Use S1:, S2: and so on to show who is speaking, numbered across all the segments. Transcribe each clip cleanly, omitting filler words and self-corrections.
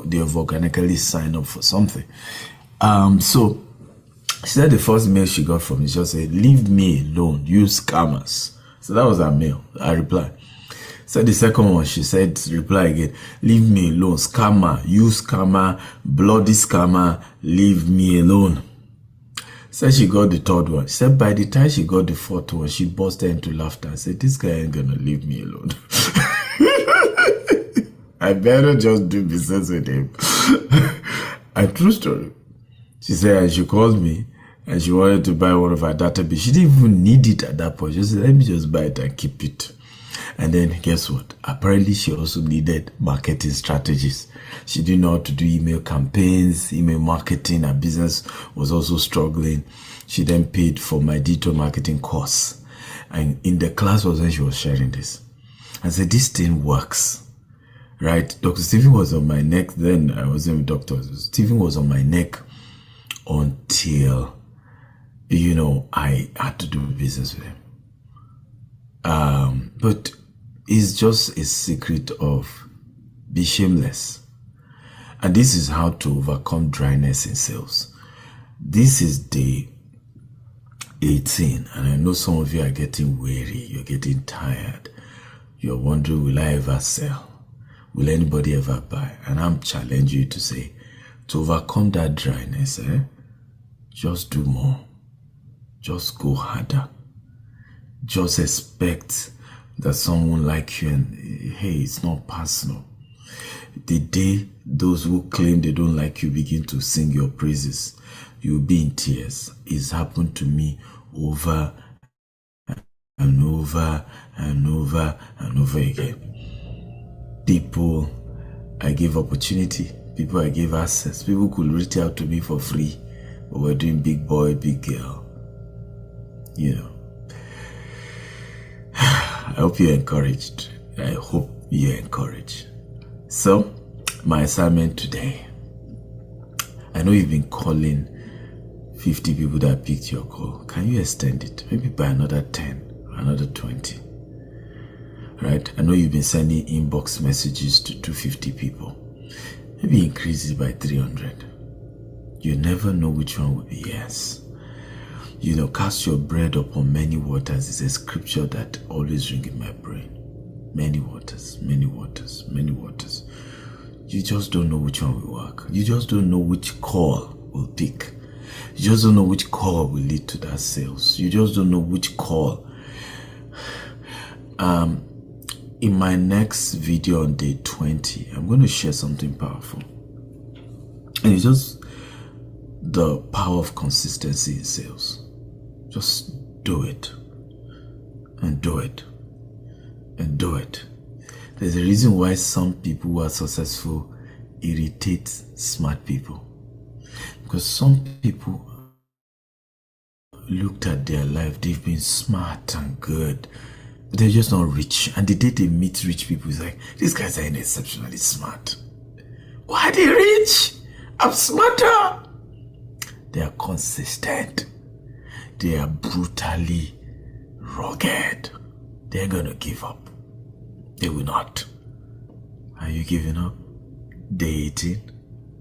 S1: they've organically signed up for something. So she said the first mail she got from me just said, "Leave me alone, you scammers." So that was her mail. I replied. So the second one, she said, reply again, "Leave me alone, scammer, you scammer, bloody scammer, leave me alone." Said she got the third one. She said by the time she got the fourth one, she busted into laughter and said, "This guy ain't gonna leave me alone." I better just do business with him. A true story. She said, and she called me and she wanted to buy one of her database. She didn't even need it at that point. She said, "Let me just buy it and keep it." And then guess what? Apparently she also needed marketing strategies. She didn't know how to do email campaigns, email marketing. Her business was also struggling. She then paid for my digital marketing course. And in the class was when she was sharing this. I said, this thing works, right? Dr. Stephen was on my neck. Then I wasn't with Dr. Stephen was on my neck until, I had to do business with him. But it's just a secret of be shameless. And this is how to overcome dryness in sales. This is day 18, and I know some of you are getting weary, you're getting tired. You're wondering, will I ever sell? Will anybody ever buy? And I'm challenging you to say, to overcome that dryness, just do more. Just go harder. Just expect that someone like you, and hey, it's not personal. The day those who claim they don't like you begin to sing your praises, you'll be in tears. It's happened to me over and over and over and over again. People I gave opportunity, people I gave access, people could reach out to me for free, but we're doing big boy, big girl. I hope you're encouraged. I hope you're encouraged. So, my assignment today. I know you've been calling 50 people that picked your call. Can you extend it? Maybe by another 10, another 20. Right? I know you've been sending inbox messages to 250 people. Maybe increase it by 300. You never know which one will be yes. Cast your bread upon many waters is a scripture that always rings in my brain. Many waters, many waters, many waters. You just don't know which one will work. You just don't know which call will pick. You just don't know which call will lead to that sales. You just don't know which call. In my next video on day 20, I'm going to share something powerful. And it's just the power of consistency in sales. Just do it. And do it. And do it. There's a reason why some people who are successful irritate smart people. Because some people looked at their life, they've been smart and good, but they're just not rich. And the day they meet rich people, it's like, these guys are exceptionally smart. Why are they rich? I'm smarter. They are consistent. They are brutally rugged. They're gonna give up. They will not. Are you giving up? Day 18?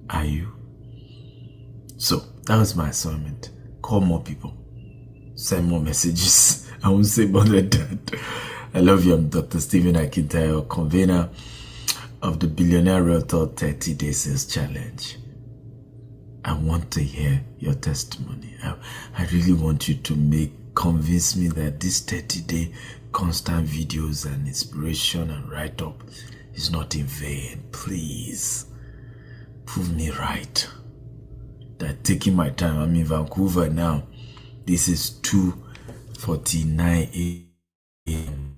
S1: Are you? So, that was my assignment. Call more people. Send more messages. I won't say more than that. I love you. I'm Dr. Stephen Akintayo, convener of the Billionaire Realtor 30-Day Sales Challenge. I want to hear your testimony. I really want you to convince me that this 30-day constant videos and inspiration and write-up is not in vain. Please, prove me right. That taking my time, I'm in Vancouver now. This is 2:49 a.m.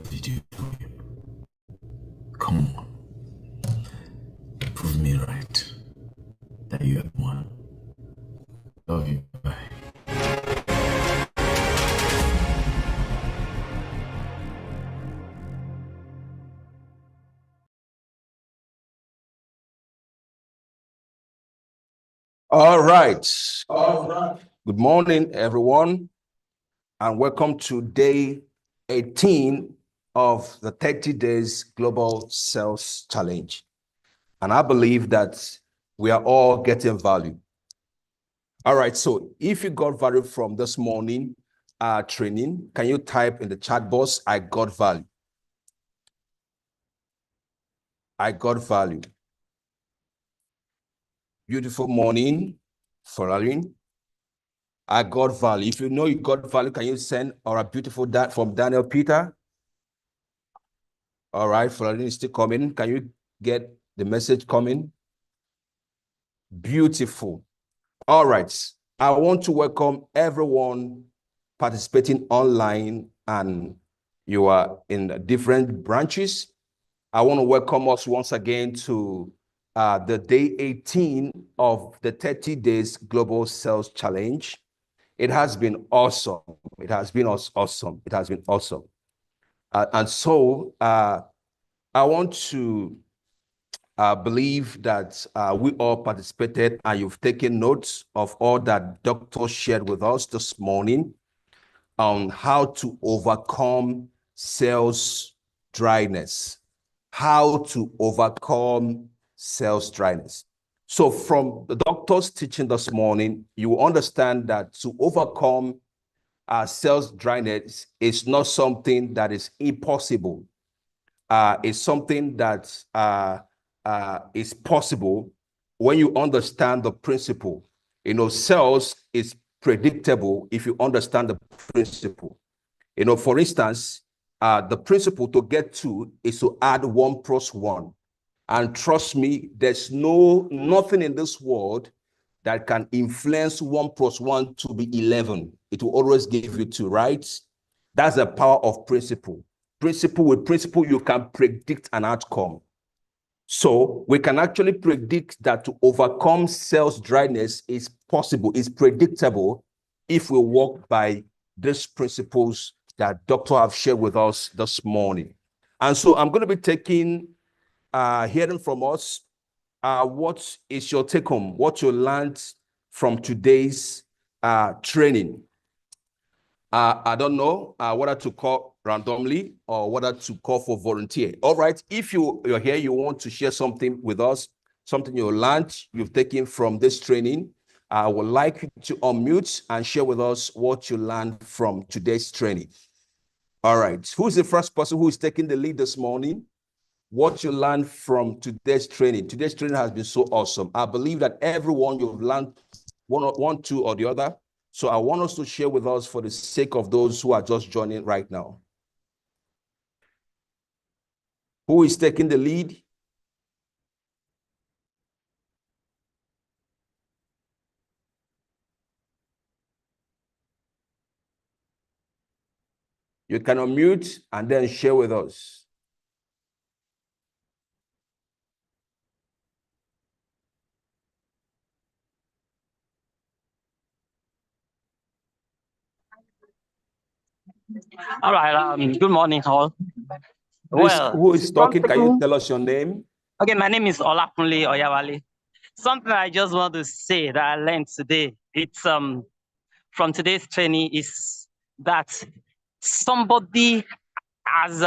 S1: video. Come on. Prove me right. That you have won. Love you. Bye.
S2: All right. Good morning, everyone, and welcome to day 18 of the 30 Days Global Sales Challenge. And I believe that we are all getting value. All right, so if you got value from this morning training, can you type in the chat box, I got value? I got value. Beautiful morning, Ferrari. I got value. If you know you got value, can you send or a beautiful that from Daniel Peter? All right, Ferrari is still coming. Can you get the message coming? Beautiful. All right. I want to welcome everyone participating online and you are in different branches. I want to welcome us once again to the day 18 of the 30 Days Global Sales Challenge. It has been awesome. It has been awesome. It has been awesome. And so I want to believe that we all participated and you've taken notes of all that Dr. shared with us this morning on how to overcome sales dryness. How to overcome sales dryness. So from the doctor's teaching this morning, you understand that to overcome sales dryness is not something that is impossible. It's something that is possible when you understand the principle. You know, sales is predictable if you understand the principle. You know, for instance, the principle to get to is to add 1 plus 1. And trust me, there's nothing in this world that can influence 1 plus 1 to be 11. It will always give you 2, right? That's the power of principle. With principle, you can predict an outcome. So we can actually predict that to overcome sales dryness is possible, is predictable if we walk by these principles that Dr. have shared with us this morning. And so I'm going to be hearing from us, what is your take home, what you learned from today's training. I don't know whether to call randomly or whether to call for volunteer. All right, if you're here, you want to share something with us, something you learned, you've taken from this training, I would like you to unmute and share with us what you learned from today's training. All right, who's the first person who is taking the lead this morning? What you learned from today's training. Today's training has been so awesome. I believe that everyone you've learned one, two, or the other. So I want us to share with us for the sake of those who are just joining right now. Who is taking the lead? You can unmute and then share with us.
S3: All right. Good morning, all.
S2: Please, who is talking? Can you tell us your name?
S3: Okay, my name is Olakunle Oyawale. Something I just want to say that I learned today, it's from today's training, is that somebody as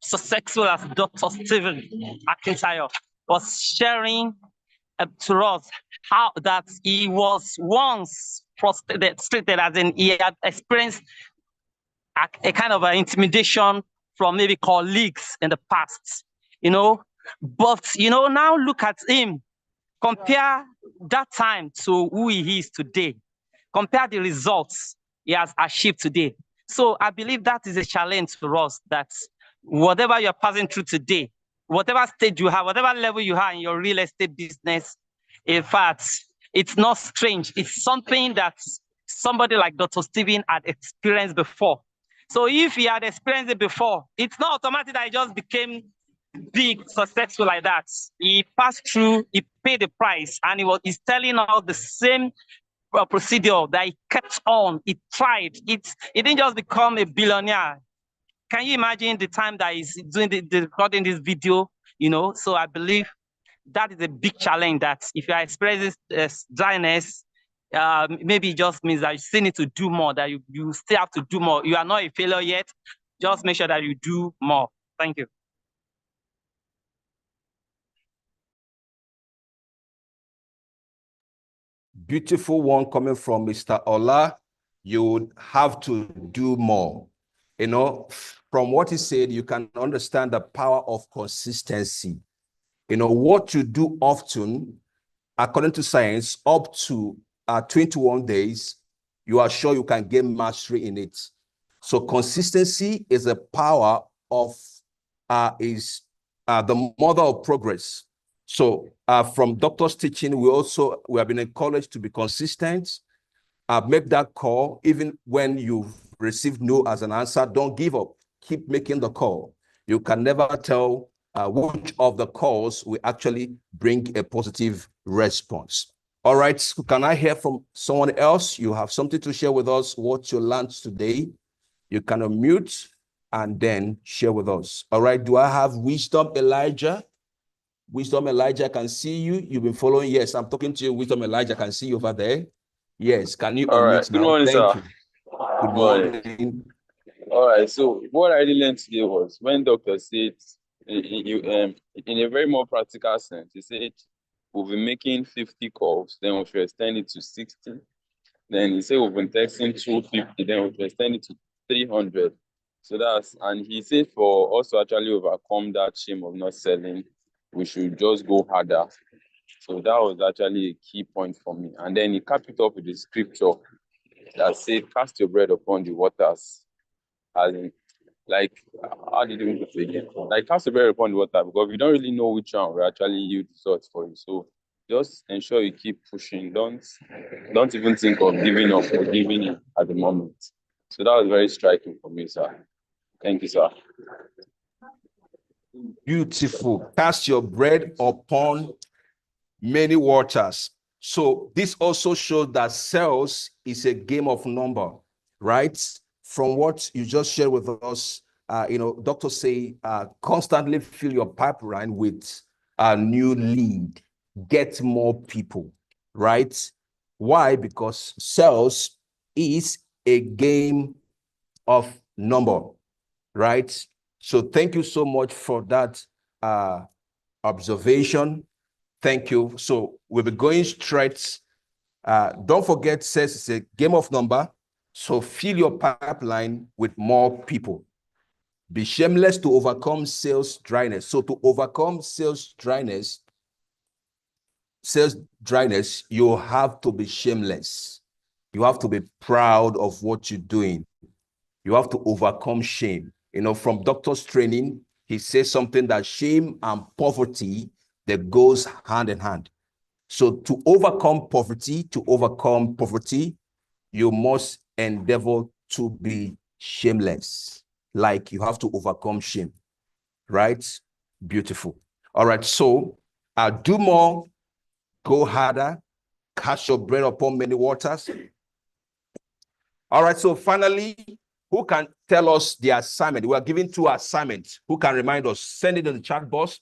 S3: successful as Dr. Stephen Akintayo was sharing to us how that he was once frustrated, as in he had experienced a kind of an intimidation from maybe colleagues in the past, but now look at him, compare that time to who he is today, compare the results he has achieved today. So I believe that is a challenge for us, that whatever you're passing through today, whatever stage you have, whatever level you are in your real estate business, in fact, it's not strange. It's something that somebody like Dr. Stephen had experienced before. So if he had experienced it before, it's not automatic that he just became big, successful like that. He passed through, he paid the price, and he's telling us the same procedure that he kept on, he tried. He didn't just become a billionaire. Can you imagine the time that he's doing recording this video, So I believe that is a big challenge, that if you are experiencing dryness, maybe it just means that you still need to do more, that you still have to do more. You are not a failure yet. Just make sure that you do more. Thank you.
S2: beautiful one coming from Mr. Ola. You would have to do more. You know, from what he said, you can understand the power of consistency. You know, what you do often, according to science, up to 21 days, you are sure you can gain mastery in it. So consistency is a power of, the mother of progress. So from doctor's teaching, we have been encouraged to be consistent. Make that call, even when you've received no as an answer. Don't give up. Keep making the call. You can never tell which of the calls will actually bring a positive response. All right, so can I hear from someone else? You have something to share with us, what you learned today. You can unmute and then share with us. All right, do I have Wisdom Elijah? Wisdom Elijah, I can see you. You've been following. Yes, I'm talking to you. Wisdom Elijah, I can see you over there. Yes, can you unmute now?
S4: Good morning,
S2: Thank
S4: sir.
S2: you. Good morning.
S4: All right, so what I really learned today was when doctor said, in a very more practical sense, he said, we'll be making 50 calls, then we should extend it to 60. Then he said, we've been texting 250, then we should extend it to 300. So and he said for us to actually overcome that shame of not selling, we should just go harder. So that was actually a key point for me. And then he capped it up with the scripture that said, cast your bread upon the waters. As in, like, how did you put it again? Like, cast your bread upon the water, because we don't really know which one will actually yield results for you. So just ensure you keep pushing. Don't even think of giving up or giving in at the moment. So that was very striking for me, sir. Thank you, sir.
S2: Beautiful. Cast your bread upon many waters. So this also shows that sales is a game of number, right? From what you just shared with us, doctors say constantly fill your pipeline with a new lead, get more people, right? Why? Because sales is a game of number, right? So thank you so much for that observation. Thank you. So we'll be going straight. Don't forget, sales is a game of number. So fill your pipeline with more people. Be shameless to overcome sales dryness. So to overcome sales dryness, you have to be shameless. You have to be proud of what you're doing. You have to overcome shame. You know, from doctor's training, he says something that shame and poverty, that goes hand in hand. So to overcome poverty, you must endeavor to be shameless. Like you have to overcome shame, right? Beautiful. All right, so do more, go harder, cast your bread upon many waters. All right, so finally, who can tell us the assignment? We are giving 2 assignments. Who can remind us? Send it in the chat box.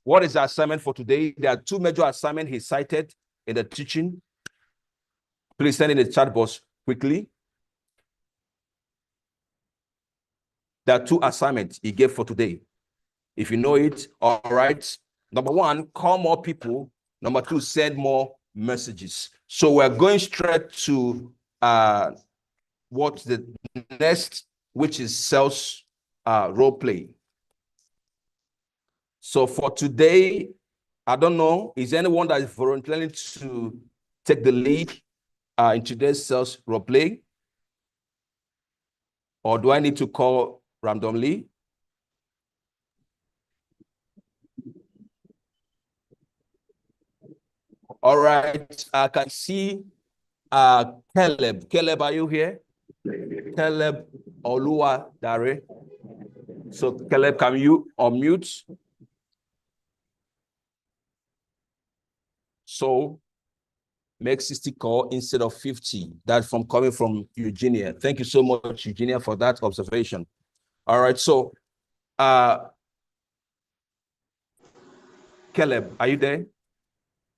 S2: What is the assignment for today? There are 2 major assignments he cited in the teaching. Please send in the chat box quickly. There are 2 assignments he gave for today. If you know it, all right. Number 1, call more people. Number 2, send more messages. So we're going straight to what's the next, which is sales role play. So for today, I don't know, is anyone that is volunteering to take the lead in today's sales role play? Or do I need to call randomly? All right, I can see Caleb. Caleb, are you here? Caleb Olua Dare. So Caleb, can you unmute? So make 60 call instead of 50. That's coming from Eugenia. Thank you so much, Eugenia, for that observation. All right, so Caleb, are you there?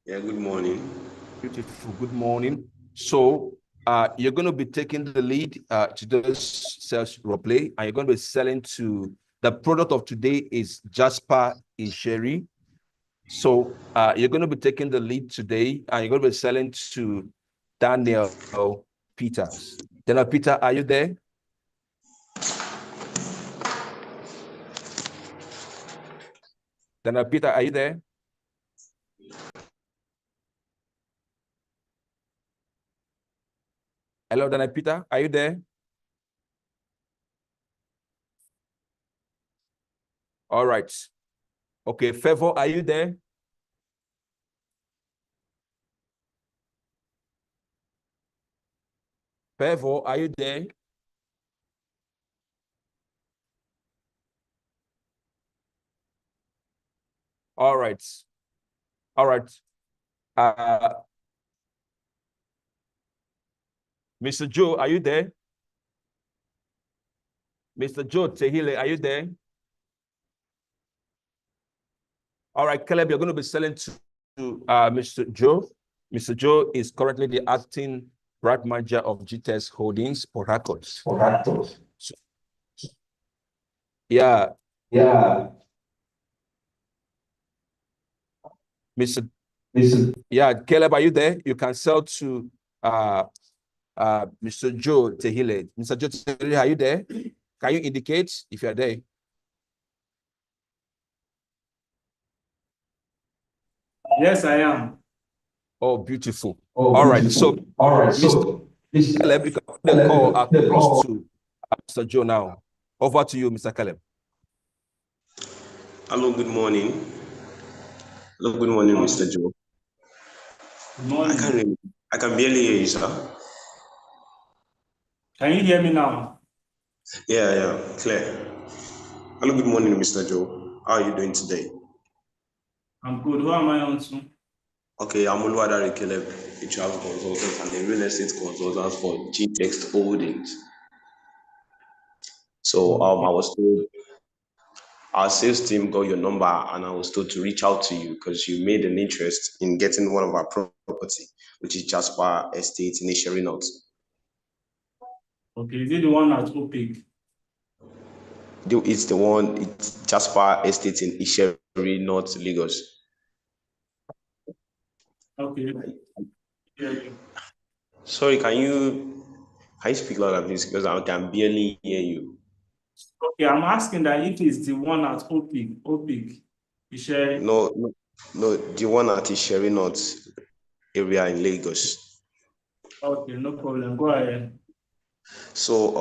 S5: Yeah, good morning.
S2: Beautiful, good morning. So you're going to be taking the lead to this sales role play, and you're going to be selling to, the product of today is Jasper Isheri. So you're going to be taking the lead today, and you're going to be selling to Daniel Peters. Daniel Peter, are you there? Daniel Peter, are you there? Hello, Daniel Peter, are you there? All right. Okay, Favor, are you there? Favor, are you there? All right. All right. Mr. Joe, are you there? Mr. Joe Tehile, are you there? All right, Caleb, you're going to be selling to Mr. Joe. Mr. Joe is currently the acting brand manager of Gtext Holdings for Records. So, yeah. Mr. Yeah, Caleb, are you there? You can sell to Mr. Joe Tehile. Mr. Joe Tehile, are you there? Can you indicate if you're there?
S6: Yes, I am.
S2: Oh, beautiful. All right. So, Mr. Caleb, you can put the call across to Mr. Joe now. Over to you, Mr. Caleb.
S5: Hello, good morning. Hello, good morning, Mr. Joe.
S6: Good morning.
S5: I can barely hear you, sir.
S6: Can you hear me now?
S5: Yeah, clear. Hello, good morning, Mr. Joe. How are you doing today?
S6: I'm good. Who am I on to?
S5: Okay, I'm Oluwadare Caleb, a travel consultant and a real estate consultant for Gtext Holdings. So I was told our sales team got your number, and I was told to reach out to you because you made an interest in getting one of our property, which is Jasper Estate in Isheri North.
S6: Okay, is it the one at Opik?
S5: It's the one, it's Jasper Estate in Isheri North, Lagos.
S6: Okay. Yeah.
S5: Sorry, can you speak louder, please? Because I can barely hear you.
S6: Okay, I'm asking that if it's the one at Opik, you share.
S5: No, the one at Isheri North area in Lagos.
S6: Okay, no problem. Go ahead.
S5: So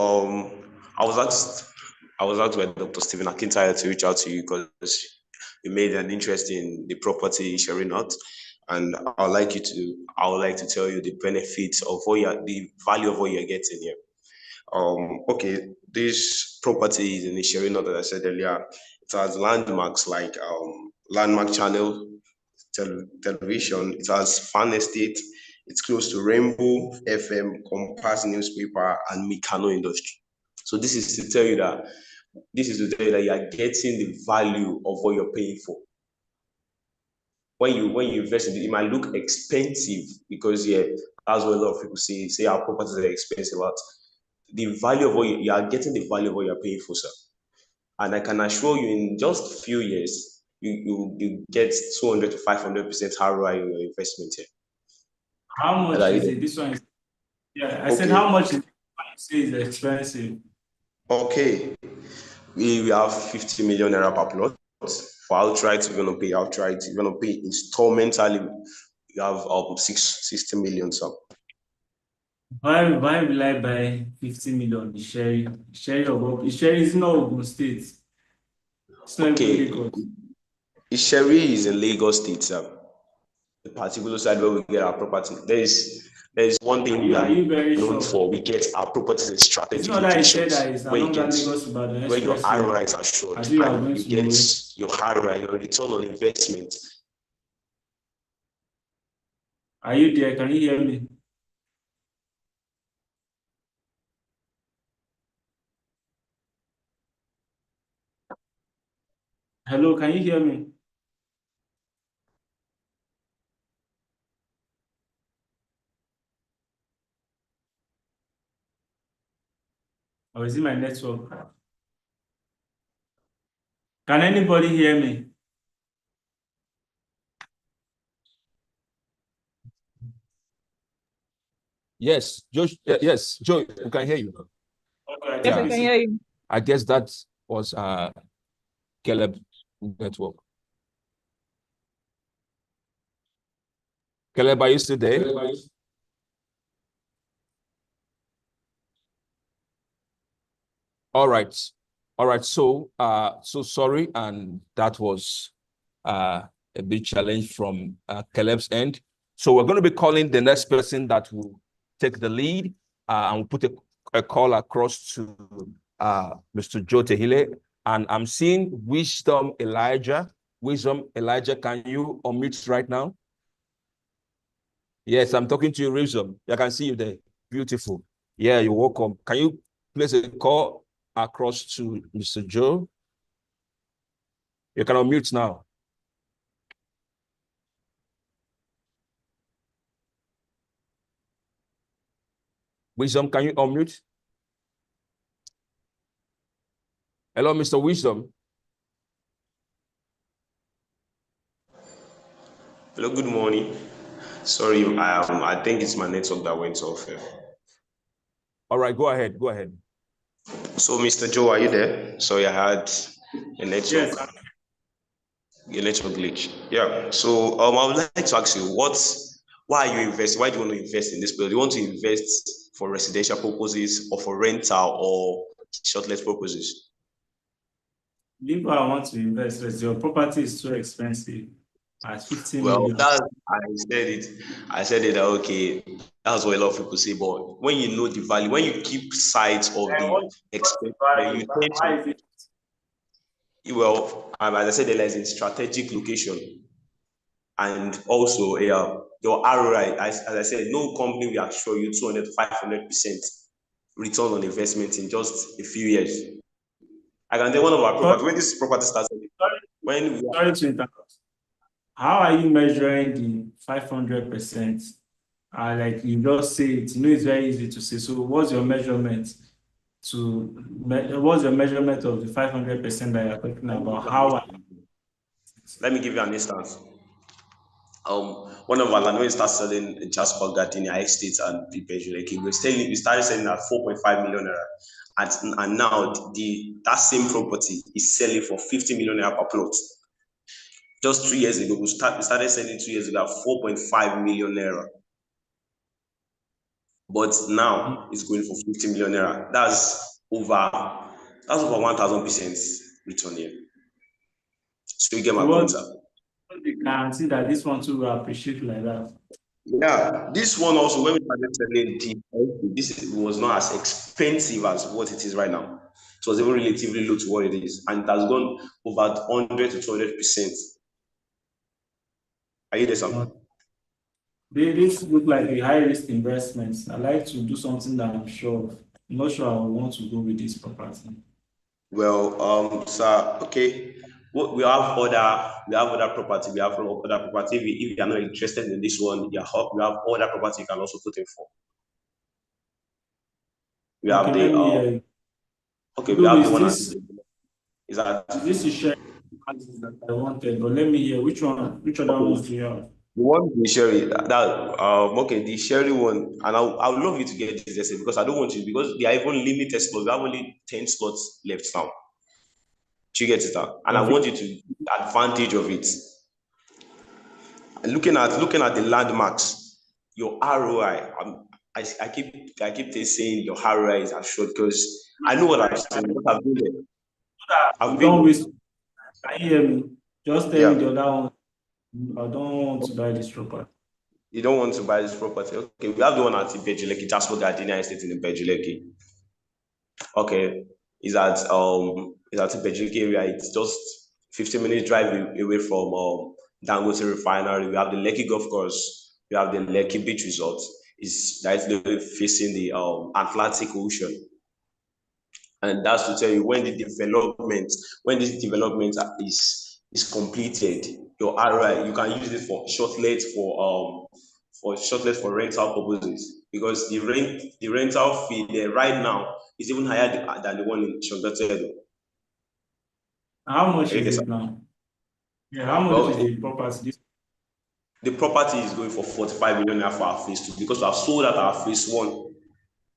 S5: I was asked by Dr. Stephen Akintayo to reach out to you because you made an interest in the property Isheri North, and I would like to tell you the benefits of the value of what you're getting here. Okay, this property is in Isheri North, as I said earlier. It has landmarks like Landmark Channel television. It has Fan Estate. It's close to Rainbow FM, Compass newspaper, and Mikano Industry. So this is to tell you that you are getting the value of what you're paying for. When you invest in it, it might look expensive because that's what a lot of people say our properties are expensive. But the value of what you are getting, the value of what you're paying for, sir. And I can assure you, in just a few years, you get 200 to 500% ROI on your investment here.
S6: How much is it? This one is, yeah, I said how much is it? You say it's expensive.
S5: Okay, we have 50 million naira per plot. For outright, we're going to pay outright. You're going to pay installmentally. You have 60 million, sir.
S6: Why will I buy 50 million? Isheri is not Ogun State. It's not
S5: Okay,
S6: even Lagos.
S5: Isheri is in Lagos State, sir. The particular side where we get our property. There is one thing we are known for. We get our properties in strategic locations where your ROIs are short and you get your ROI, your return on investment.
S6: Are you there? Can you hear me? Hello, can you hear me? Or is it my network? Can anybody hear me?
S2: Yes, Joe. Yes, Joe, we can hear you.
S6: Okay,
S7: Yes, I can hear you.
S2: I guess that was Caleb network. Caleb, are you still there? All right. All right. So sorry, and that was a big challenge from Caleb's end. So we're going to be calling the next person that will take the lead, and we'll put a call across to Mr. Joe Tehile. And I'm seeing Wisdom Elijah. Wisdom Elijah, can you unmute right now? Yes, I'm talking to you, Wisdom. I can see you there. Beautiful. Yeah, you're welcome. Can you place a call across to Mr. Joe? You can unmute now. Wisdom, can you unmute? Hello, Mr. Wisdom.
S5: Hello, good morning. Sorry, I think it's my network that went off.
S2: All right, go ahead. Go ahead.
S5: So, Mr. Joe, are you there? Sorry, I had a network.
S6: Yes.
S5: A network glitch. Yeah. So, I would like to ask you, why are you investing? Why do you want to invest in this place? Do you want to invest for residential purposes, or for rental, or short-let purposes?
S6: If I want to invest, because your property is too expensive at 15
S5: Well,
S6: million.
S5: I said it. Okay, that's what a lot of people say. But when you know the value, when you keep sight of the expense, then you tend to. Well, as I said, there is a strategic location, and also your ROI. As I said, no company will assure you 200 to 500% return on investment in just a few years. I can tell one of our property when this property started.
S6: Sorry to interrupt. How are you measuring the 500%? Like you just say it, it's very easy to say. So what's your measurement what's your measurement of the 500% that you're talking about?
S5: Let me give you an instance. One of our landlords started selling Jasper Gardenia Estate and Pipejuleki. We started selling at 4.5 million naira. And now that same property is selling for 50 million naira per plot. Just 3 years ago, we started selling 2 years ago at 4.5 million naira. But now it's going for 50 million naira. That's over 1000% return here. So you get my point.
S6: The guarantee that this one too will appreciate like that.
S5: Yeah, this one also, when we started selling this was not as expensive as what it is right now. It was even relatively low to what it is, and it has gone over 100 to 200%. Are you there, Sam?
S6: This look like a high risk investment. I like to do something that I'm sure of. I'm not sure I will want to go with this property.
S5: Well, sir, okay. We have other property. We have other property. If you are not interested in this one, we have other property you can also put in for. We have
S6: let me hear you.
S5: Okay, we have the one.
S6: Is this a share that I wanted? But let me hear which other ones do you have?
S5: The one with the Sherry, okay, the Sherry one, and I would love you to get this essay because I don't want you, because they are even limited slots. We have only 10 slots left now. Do you get it now? And I want you to take advantage of it. And looking at the landmarks, your ROI. I keep saying your ROI is assured because I know what I'm saying. Because I've been there.
S6: Don't waste. Can you hear me? Just tell me the other one. I don't want to buy this property.
S5: You don't want to buy this property? Okay, we have the one at Pejuleki, Jasper Gardenia Estate in Pejuleki. Okay, is at Pejuleki area. It's just 15 minutes drive away from Dangote Refinery. We have the Lekki Golf Course. We have the Lekki Beach Resort. It's directly facing the Atlantic Ocean. And that's to tell you when this development is completed, your ROI, you can use it for short-let for rental purposes, because the rental fee there right now is even higher than the one in Shongotedo.
S6: How much is it now? Yeah, how much is the property?
S5: the property is going for 45 million naira for our phase 2 because we have sold out our phase 1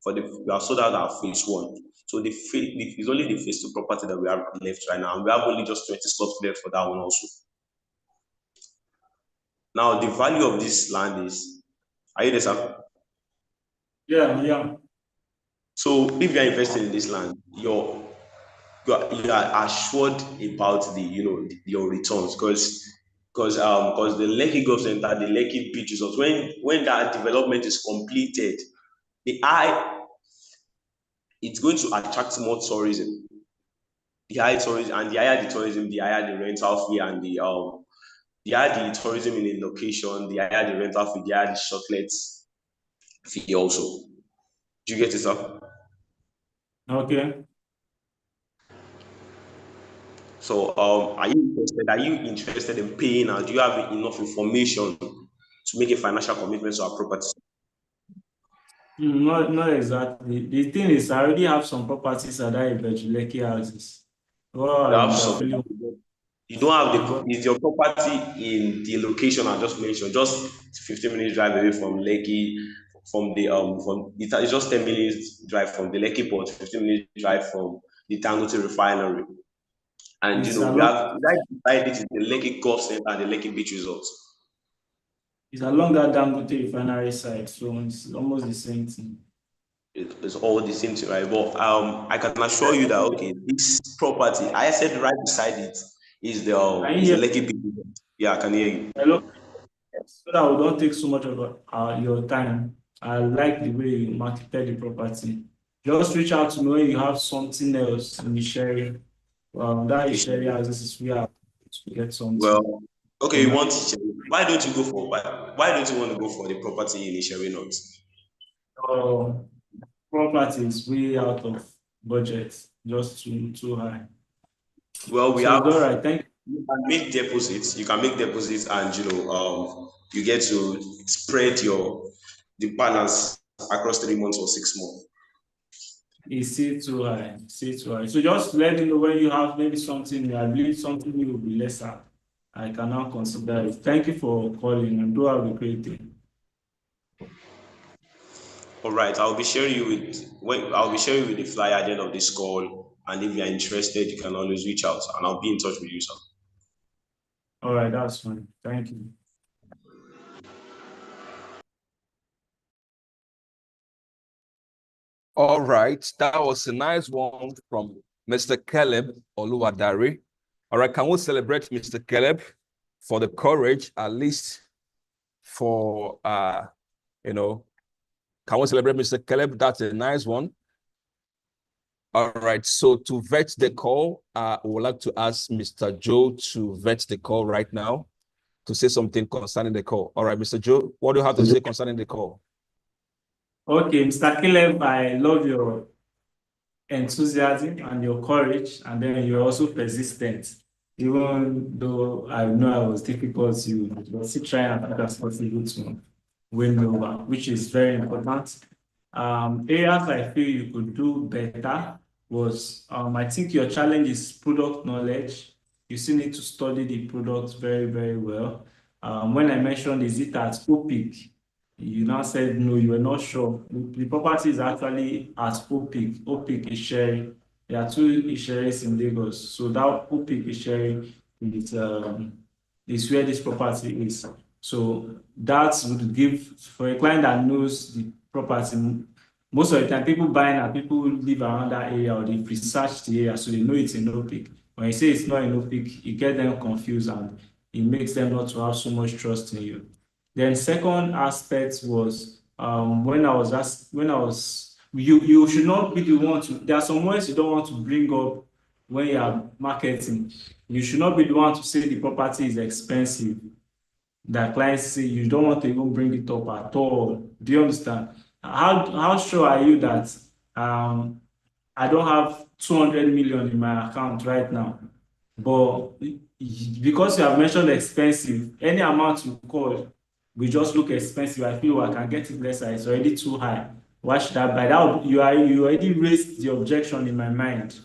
S5: we have sold out our phase 1. So it's only the phase 2 property that we have left right now. We have only just 20 slots left for that one also. Now the value of this land is, are you there, sir?
S6: Yeah.
S5: So if you are investing in this land, you are assured about your returns because the Lekki Golf Center, the Lekki Beach Resort, when that development is completed, it's going to attract more tourism. The higher the tourism, the higher the rental fee, and the higher the tourism in a location, the higher the rental fee, the higher the chocolate fee also. Do you get it, sir?
S6: Okay.
S5: So, are you interested in paying, or do you have enough information to make a financial commitment to our property?
S6: Not exactly. The thing is, I already have some properties at that Lekki houses. Well,
S5: You have
S6: I'm
S5: some.
S6: feeling.
S5: You don't have is your property in the location I just mentioned, just 15 minutes drive away from Lekki, it's just 10 minutes drive from the Lekki port, 15 minutes drive from the Dangote refinery. And
S6: It's
S5: we have right beside it is the Lekki Golf Center and the Lekki Beach Resort.
S6: It's along that Dangote refinery side, so it's almost the same thing.
S5: It's all the same thing, right? But I can assure you that this property, I said right beside it is the Lekki Beach Resort. Yeah, I can hear you.
S6: Hello. So that we don't take so much of your time. I like the way you marketed the property. Just reach out to me when you have something else in the sharing. That is sharing houses is where to get something.
S5: Well, okay, you want to share. Why don't you want to go for the property in Isheri North?
S6: Property is way out of budget, just too high.
S5: Well,
S6: all right, thank you.
S5: You can make deposits. And you get to spread the balance across 3 months or 6 months.
S6: It's still too high. So just let me know when you have maybe something. I believe something will be lesser. I can now consider it. Thank you for calling, and do have a great day.
S5: All right, I'll be sharing you with the flyer at the end of this call. And if you are interested, you can always reach out, and I'll be in touch with you, sir.
S6: All right, that's fine. Thank you.
S2: All right, that was a nice one from Mr. Caleb Oluwadari. All right, can we celebrate Mr. Caleb for the courage, at least for, can we celebrate Mr. Caleb? That's a nice one. All right, so to vet the call, I would like to ask Mr. Joe to vet the call right now to say something concerning the call. All right, Mr. Joe, what do you have to say concerning the call?
S6: Okay, Mr. Caleb, I love your enthusiasm and your courage, and then you're also persistent. Even though I know I was difficult, you were still trying as much as possible to win over, which is very important. Areas I feel you could do better was, I think your challenge is product knowledge. You still need to study the product very, very well. When I mentioned, is it at OPIC? You now said no, you were not sure. The property is actually at OPIC. OPIC is sharing. There are 2 Isheries in Lagos. So that OPIC is sharing is where this property is. So that would give, for a client that knows the property, most of the time people buying and people who live around that area, or they've researched the area, so they know it's in OPIC. When you say it's not in OPIC, you get them confused and it makes them not to have so much trust in you. Then second aspect was you should not be the one to, there are some words you don't want to bring up when you are marketing. You should not be the one to say the property is expensive. That clients say you don't want to even bring it up at all. Do you understand? How sure are you that I don't have 200 million in my account right now, but because you have mentioned expensive, any amount you call we just look expensive. I feel I can get it lesser. It's already too high. Why should I buy that? You already raised the objection in my mind.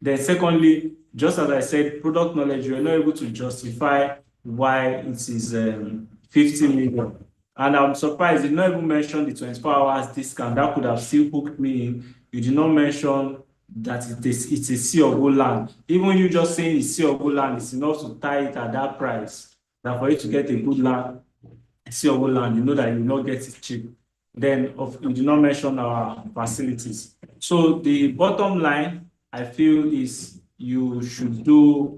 S6: Then secondly, just as I said, product knowledge, you are not able to justify why it is 50 million. And I'm surprised you did not even mention the 24 hours discount. That could have still hooked me in. You did not mention that it's a C of O land. Even you just saying it's C of O land is enough to tie it at that price. That for you to get a good land, C of O land, you know that you will not get it cheap. Then you do not mention our facilities. So the bottom line, I feel, is you should do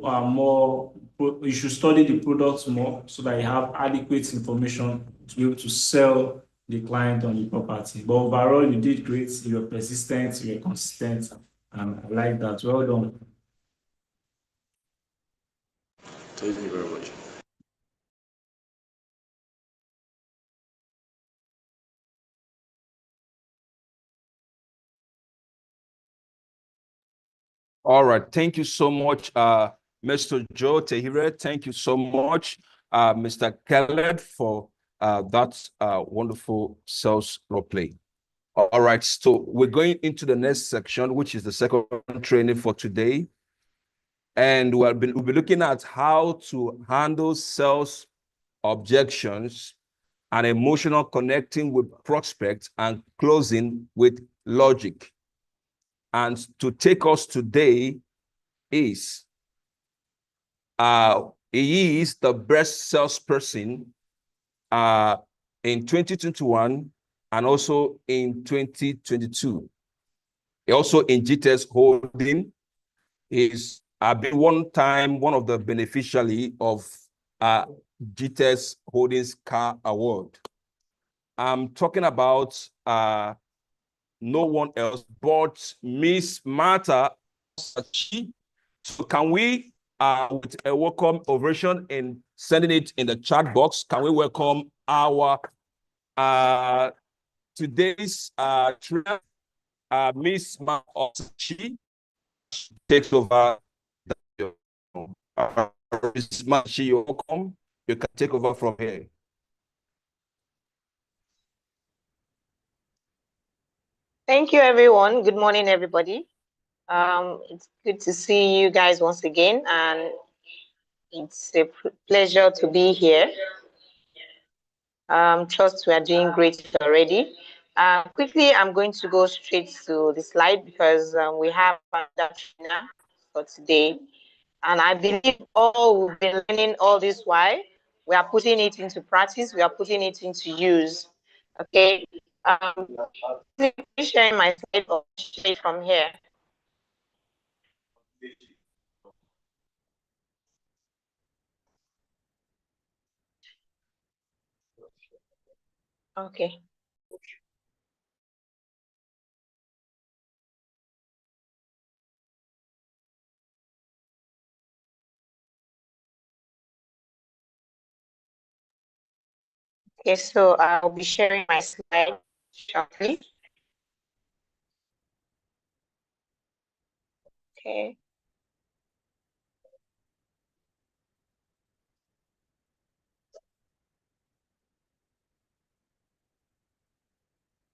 S6: you should study the products more so that you have adequate information to be able to sell the client on the property. But overall, you did great. You were persistent, you were consistent, and I like that. Well done.
S5: Thank you very much.
S2: All right. Thank you so much, Mr. Joe Tehire. Thank you so much, Mr. Caleb, for that wonderful sales role play. All right. So we're going into the next section, which is the second training for today. And we'll be looking at how to handle sales objections and emotional connecting with prospects and closing with logic. And to take us today is, he is the best salesperson in 2021 and also in 2022. He also in Gtext Holding is been one time one of the beneficiary of Gtext Holdings Car Award. I'm talking about no one else but Miss Martha Sachi. So can we, with a welcome ovation and sending it in the chat box, can we welcome our today's trainer, Miss Martha Sachi, takes over. Miss Machi, you're welcome. You can take over from here.
S7: Thank you, everyone. Good morning, everybody. It's good to see you guys once again, and it's a pleasure to be here. Trust we are doing great already. Quickly, I'm going to go straight to the slide because we have another trainer for today. And I believe all we've been learning all this while, we are putting it into practice, we are putting it into use. Okay. Sharing my slide or share from here. Okay. Okay, so I'll be sharing my slide shortly. Okay.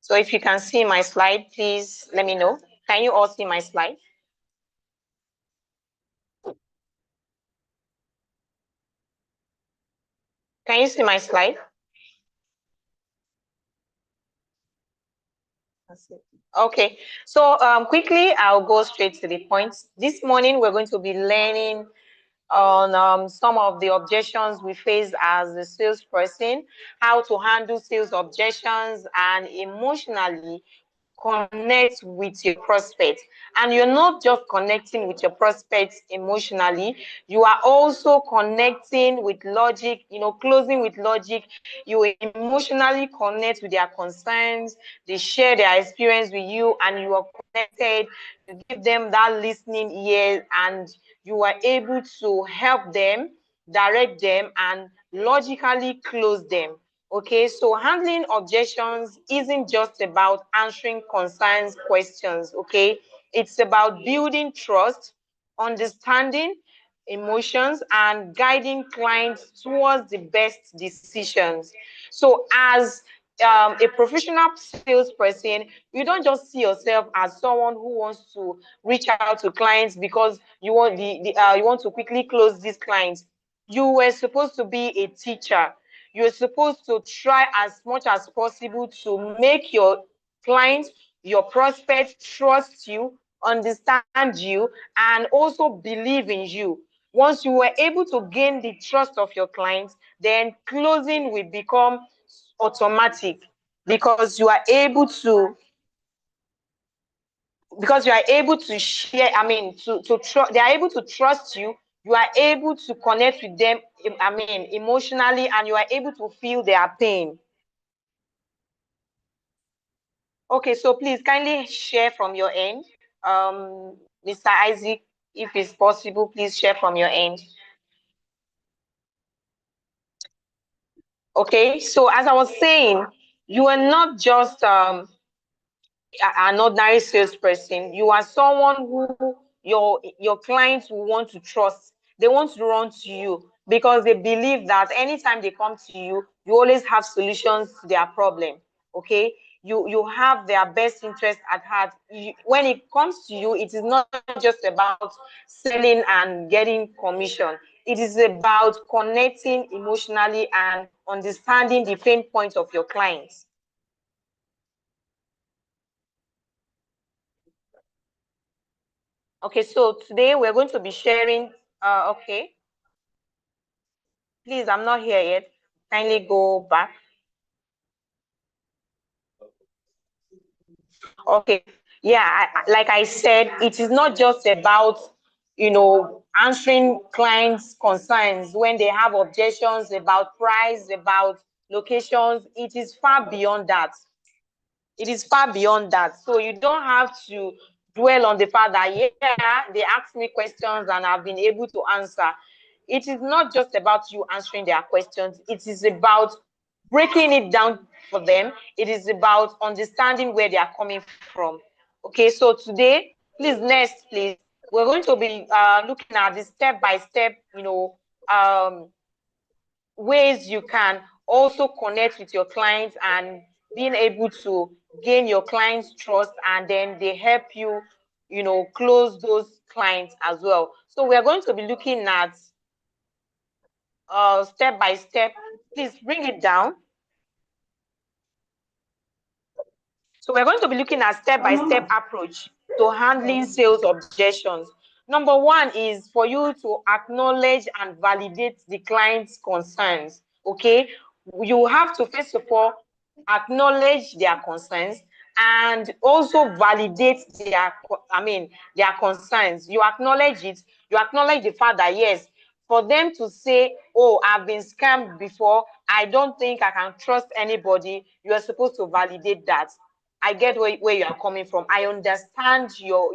S7: So if you can see my slide, please let me know. Can you all see my slide? Can you see my slide? Okay, so quickly, I'll go straight to the point. This morning, we're going to be learning on some of the objections we face as a salesperson, how to handle sales objections, and emotionally connect with your prospects. And you're not just connecting with your prospects emotionally, you are also connecting with logic, closing with logic. You emotionally connect with their concerns, they share their experience with you, and you are connected. You give them that listening ear, and you are able to help them, direct them, and logically close them. Okay, so handling objections isn't just about answering concerns, questions, okay? It's about building trust, understanding emotions, and guiding clients towards the best decisions. So as a professional salesperson, you don't just see yourself as someone who wants to reach out to clients because you want you want to quickly close these clients. You were supposed to be a teacher. You're supposed to try as much as possible to make your clients, your prospects trust you, understand you, and also believe in you. Once you were able to gain the trust of your clients, then closing will become automatic because you are able to share, I mean, they are able to trust you. You are able to connect with them, I mean, emotionally, and you are able to feel their pain. Okay, so please kindly share from your end. Mr. Isaac, if it's possible, please share from your end. Okay, so as I was saying, you are not just an ordinary salesperson. You are someone who your clients will want to trust. They want to run to you because they believe that anytime they come to you, you always have solutions to their problem. Okay, you have their best interest at heart. When it comes to you, it is not just about selling and getting commission. It is about connecting emotionally and understanding the pain points of your clients. Okay, so today we're going to be sharing, okay. Please, I'm not here yet. Kindly go back. Okay, yeah, like I said, it is not just about, answering clients' concerns when they have objections about price, about locations. It is far beyond that. It is far beyond that. So you don't have to dwell on the fact that, yeah, they ask me questions and I've been able to answer. It is not just about you answering their questions. It is about breaking it down for them. It is about understanding where they are coming from. Okay, so today, please, we're going to be looking at the step-by-step, ways you can also connect with your clients and being able to gain your clients' trust, and then they help you, close those clients as well. So we're going to be looking at step by step. Please bring it down. So we're going to be looking at step-by-step approach to handling sales objections. Number one is for you to acknowledge and validate the client's concerns. Okay, you have to first of all acknowledge their concerns and also validate their concerns. You acknowledge it. You acknowledge the fact that, yes, for them to say, oh, I've been scammed before, I don't think I can trust anybody, you are supposed to validate that. I get where you are coming from. I understand your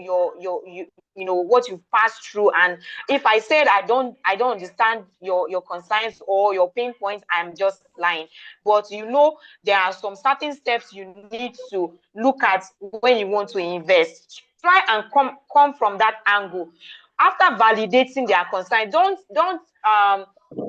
S7: what you've passed through. And if I said I don't understand your concerns or your pain points, I'm just lying. But there are some certain steps you need to look at when you want to invest. Try and come from that angle. After validating their concern, don't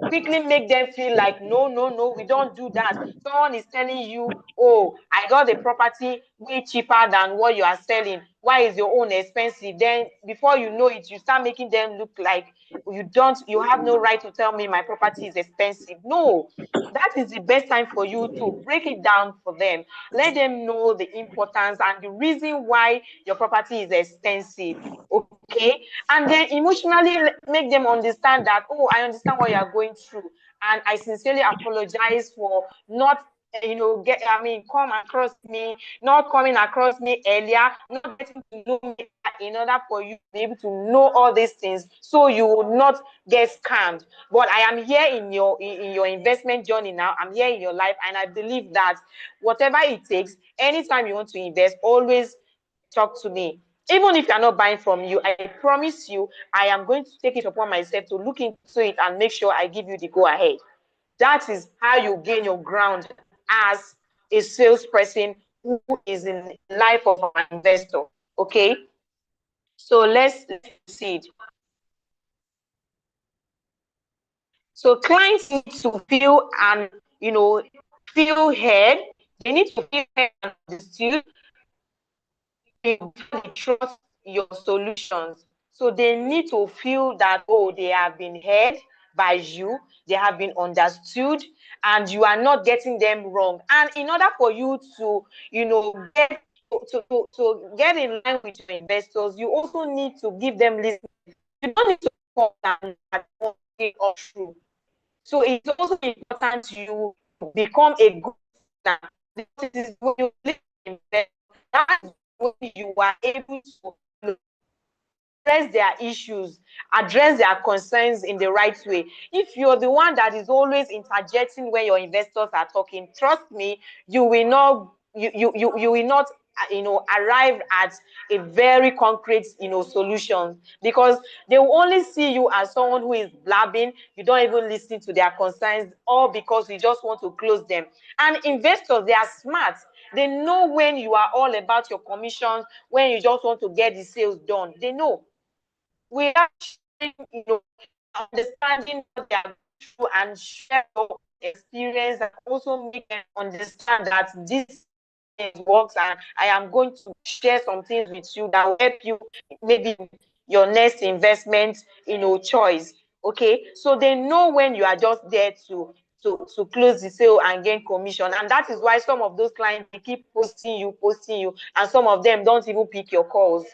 S7: quickly make them feel like, no, we don't do that. Someone is telling you, oh, I got the property way cheaper than what you are selling. Why is your own expensive? Then before you know it, you start making them look like you have no right to tell me my property is expensive. No, that is the best time for you to break it down for them. Let them know the importance and the reason why your property is expensive. Okay, and then emotionally make them understand that, oh, I understand what you are going through, and I sincerely apologize for not not coming across me earlier, not getting to know me in order for you to be able to know all these things, so you will not get scammed. But I am here in your investment journey now. I'm here in your life, and I believe that whatever it takes, anytime you want to invest, always talk to me. Even if you're not buying from you, I promise you, I am going to take it upon myself to look into it and make sure I give you the go ahead. That is how you gain your ground as a salesperson who is in the life of an investor. Okay, so let's proceed. So clients need to feel and feel heard. They need to feel heard and understood. They trust your solutions. So they need to feel that, oh, they have been heard, by you, they have been understood, and you are not getting them wrong. And in order for you to, get in line with your investors, you also need to give them listening. You don't need to come and all through. So it's also important you become a good listener, because it is when you listen, that's when you are able to address their issues, address their concerns in the right way. If you're the one that is always interjecting when your investors are talking, trust me, you will not arrive at a very concrete solution, because they will only see you as someone who is blabbing. You don't even listen to their concerns, or because you just want to close them. And investors, they are smart. They know when you are all about your commissions, when you just want to get the sales done. They know. We are understanding what they are going through, and share your experience, and also make them understand that this works, and I am going to share some things with you that will help you maybe your next investment choice. Okay, so they know when you are just there to close the sale and gain commission. And that is why some of those clients, they keep posting you, and some of them don't even pick your calls.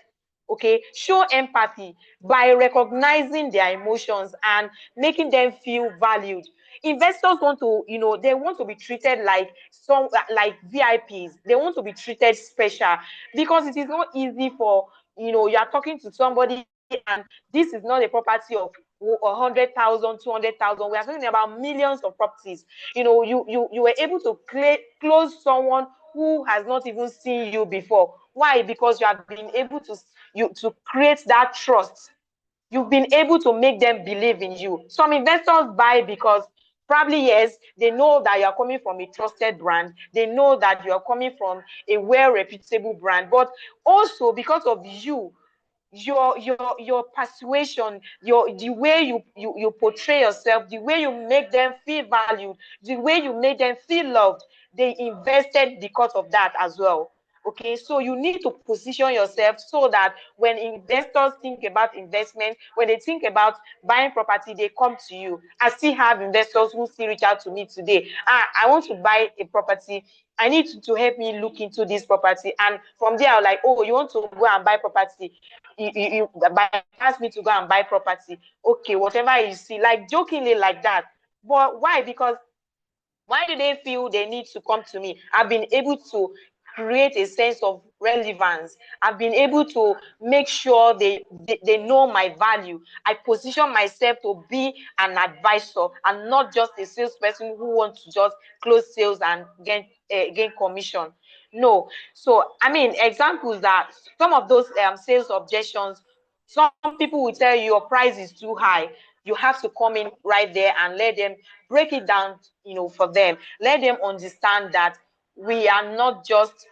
S7: Okay, show empathy by recognizing their emotions and making them feel valued. Investors want to, they want to be treated like VIPs. They want to be treated special, because it is not easy for, you are talking to somebody, and this is not a property of 100,000, 200,000. We are talking about millions of properties. You were able to close someone who has not even seen you before. Why? Because you have been able to create that trust. You've been able to make them believe in you. Some investors buy because probably, yes, they know that you are coming from a trusted brand. They know that you are coming from a well-reputable brand, but also because of you, your persuasion, the way you portray yourself, the way you make them feel valued, the way you make them feel loved. They invested because of that as well. Okay, so you need to position yourself so that when investors think about investment, when they think about buying property, they come to you. I still have investors who still reach out to me today. I want to buy a property. I need to help me look into this property. And from there, I'm like, oh, you want to go and buy property? You ask me to go and buy property. Okay, whatever you see, like jokingly like that. But why? Because why do they feel they need to come to me? I've been able to create a sense of relevance. I've been able to make sure they know my value. I position myself to be an advisor and not just a salesperson who wants to just close sales and gain commission. No. So, I mean, examples that some of those sales objections, some people will tell you your price is too high. You have to come in right there and let them break it down, for them. Let them understand that we are not just,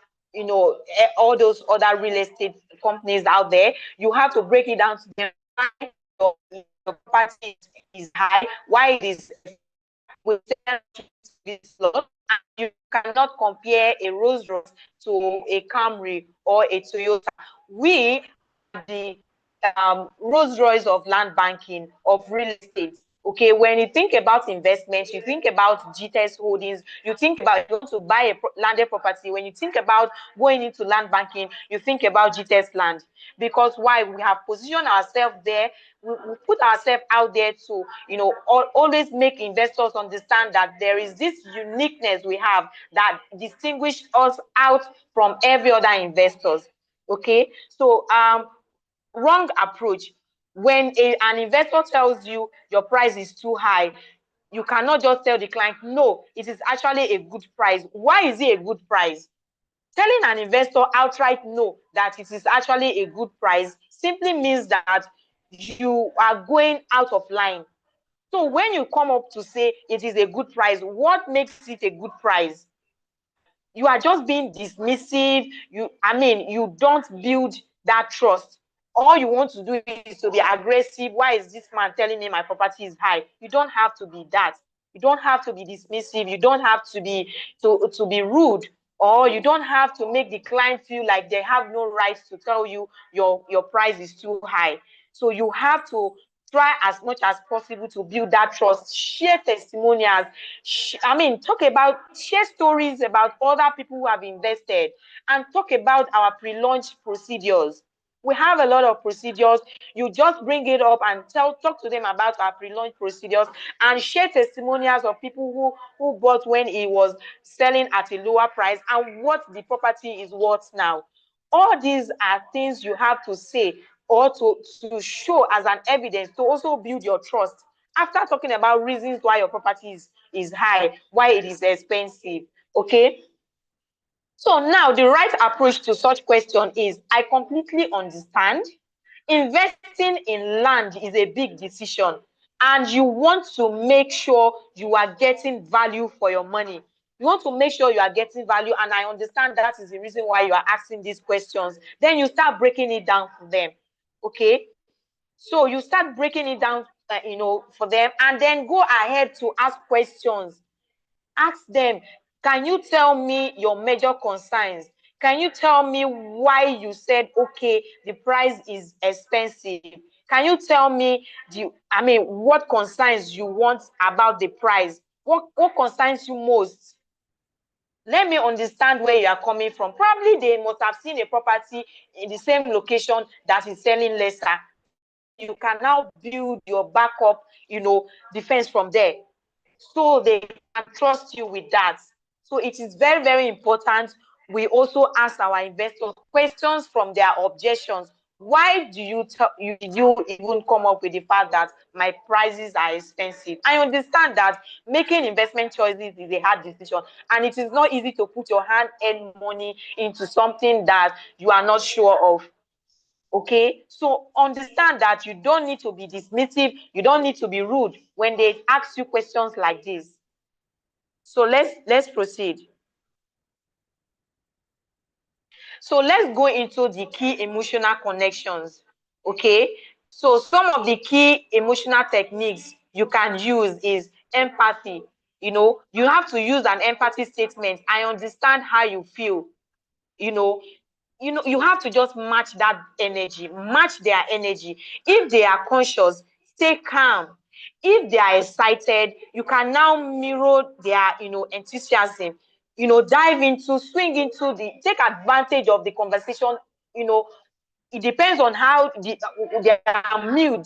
S7: all those other real estate companies out there. You have to break it down to them. Why your property is high, why it is with this lot, and you cannot compare a Rolls Royce to a Camry or a Toyota. We are the Rolls Royce of land banking, of real estate. Okay, when you think about investments, you think about Gtext Holdings, you think about going to buy a landed property. When you think about going into land banking, you think about Gtext Land. Because why? We have positioned ourselves there. We put ourselves out there to, always make investors understand that there is this uniqueness we have that distinguish us out from every other investors. Okay, so wrong approach. When an investor tells you your price is too high, you cannot just tell the client, no, it is actually a good price. Why is it a good price? Telling an investor outright no, that it is actually a good price, simply means that you are going out of line. So when you come up to say it is a good price, what makes it a good price? You are just being dismissive. You don't build that trust. All you want to do is to be aggressive. Why is this man telling me my property is high? You don't have to be that. You don't have to be dismissive. You don't have to be to be rude, or you don't have to make the client feel like they have no right to tell you your price is too high. So you have to try as much as possible to build that trust. Share testimonials. Talk about, share stories about other people who have invested, and talk about our pre-launch procedures. We have a lot of procedures. You just bring it up and talk to them about our pre-launch procedures, and share testimonials of people who bought when it was selling at a lower price and what the property is worth now. All these are things you have to say or to show as an evidence to also build your trust. After talking about reasons why your property is high, why it is expensive, okay? So now the right approach to such question is, I completely understand. Investing in land is a big decision, and you want to make sure you are getting value for your money. You want to make sure you are getting value, and I understand that is the reason why you are asking these questions. Then you start breaking it down for them, okay? So you start breaking it down, for them, and then go ahead to ask questions. Ask them, can you tell me your major concerns? Can you tell me why you said, okay, the price is expensive? Can you tell me, what concerns you want about the price? What concerns you most? Let me understand where you are coming from. Probably they must have seen a property in the same location that is selling lesser. You can now build your backup, defense from there. So they can trust you with that. So it is very, very important. We also ask our investors questions from their objections. Why do you even come up with the fact that my prices are expensive? I understand that making investment choices is a hard decision, and it is not easy to put your hand-earned money into something that you are not sure of. Okay, so understand that you don't need to be dismissive, you don't need to be rude when they ask you questions like this. So let's proceed. So let's go into the key emotional connections. Okay, so some of the key emotional techniques you can use is empathy. You have to use an empathy statement. I understand how you feel. You have to just match that energy, match their energy. If they are conscious, stay calm. If they are excited, you can now mirror their enthusiasm. Swing into take advantage of the conversation. It depends on how their mood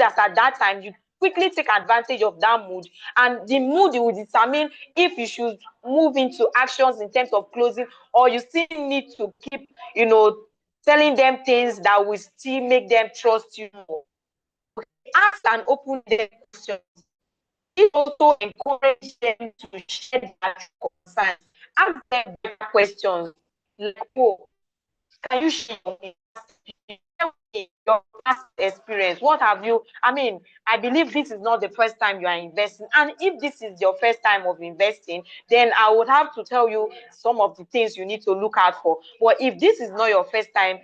S7: as at that time. You quickly take advantage of that mood, and the mood will determine if you should move into actions in terms of closing, or you still need to keep telling them things that will still make them trust you more. Ask and open them questions. It also encourage them to share their concerns. Ask them better questions like, oh, can you share your past experience? What have you, I believe this is not the first time you are investing, and if this is your first time of investing, then I would have to tell you some of the things you need to look out for. But if this is not your first time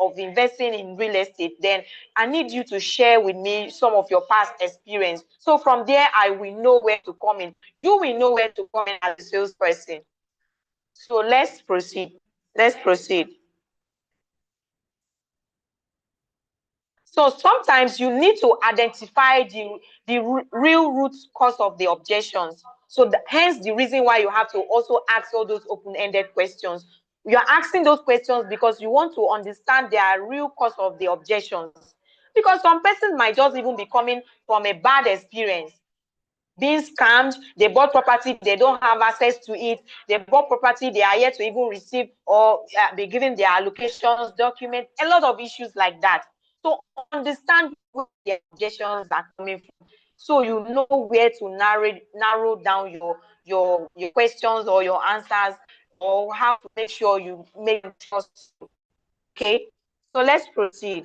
S7: of investing in real estate, then I need you to share with me some of your past experience. So from there, I will know where to come in. You will know where to come in as a salesperson. So let's proceed. So sometimes you need to identify the real root cause of the objections. So hence the reason why you have to also ask all those open-ended questions. You're asking those questions because you want to understand their real cause of the objections. Because some persons might just even be coming from a bad experience, being scammed. They bought property, they don't have access to it. They bought property, they are yet to even receive or be given their allocations document. A lot of issues like that. So understand where the objections are coming from, so you know where to narrow down your questions or your answers, or how to make sure you make them trust you. Okay, so let's proceed.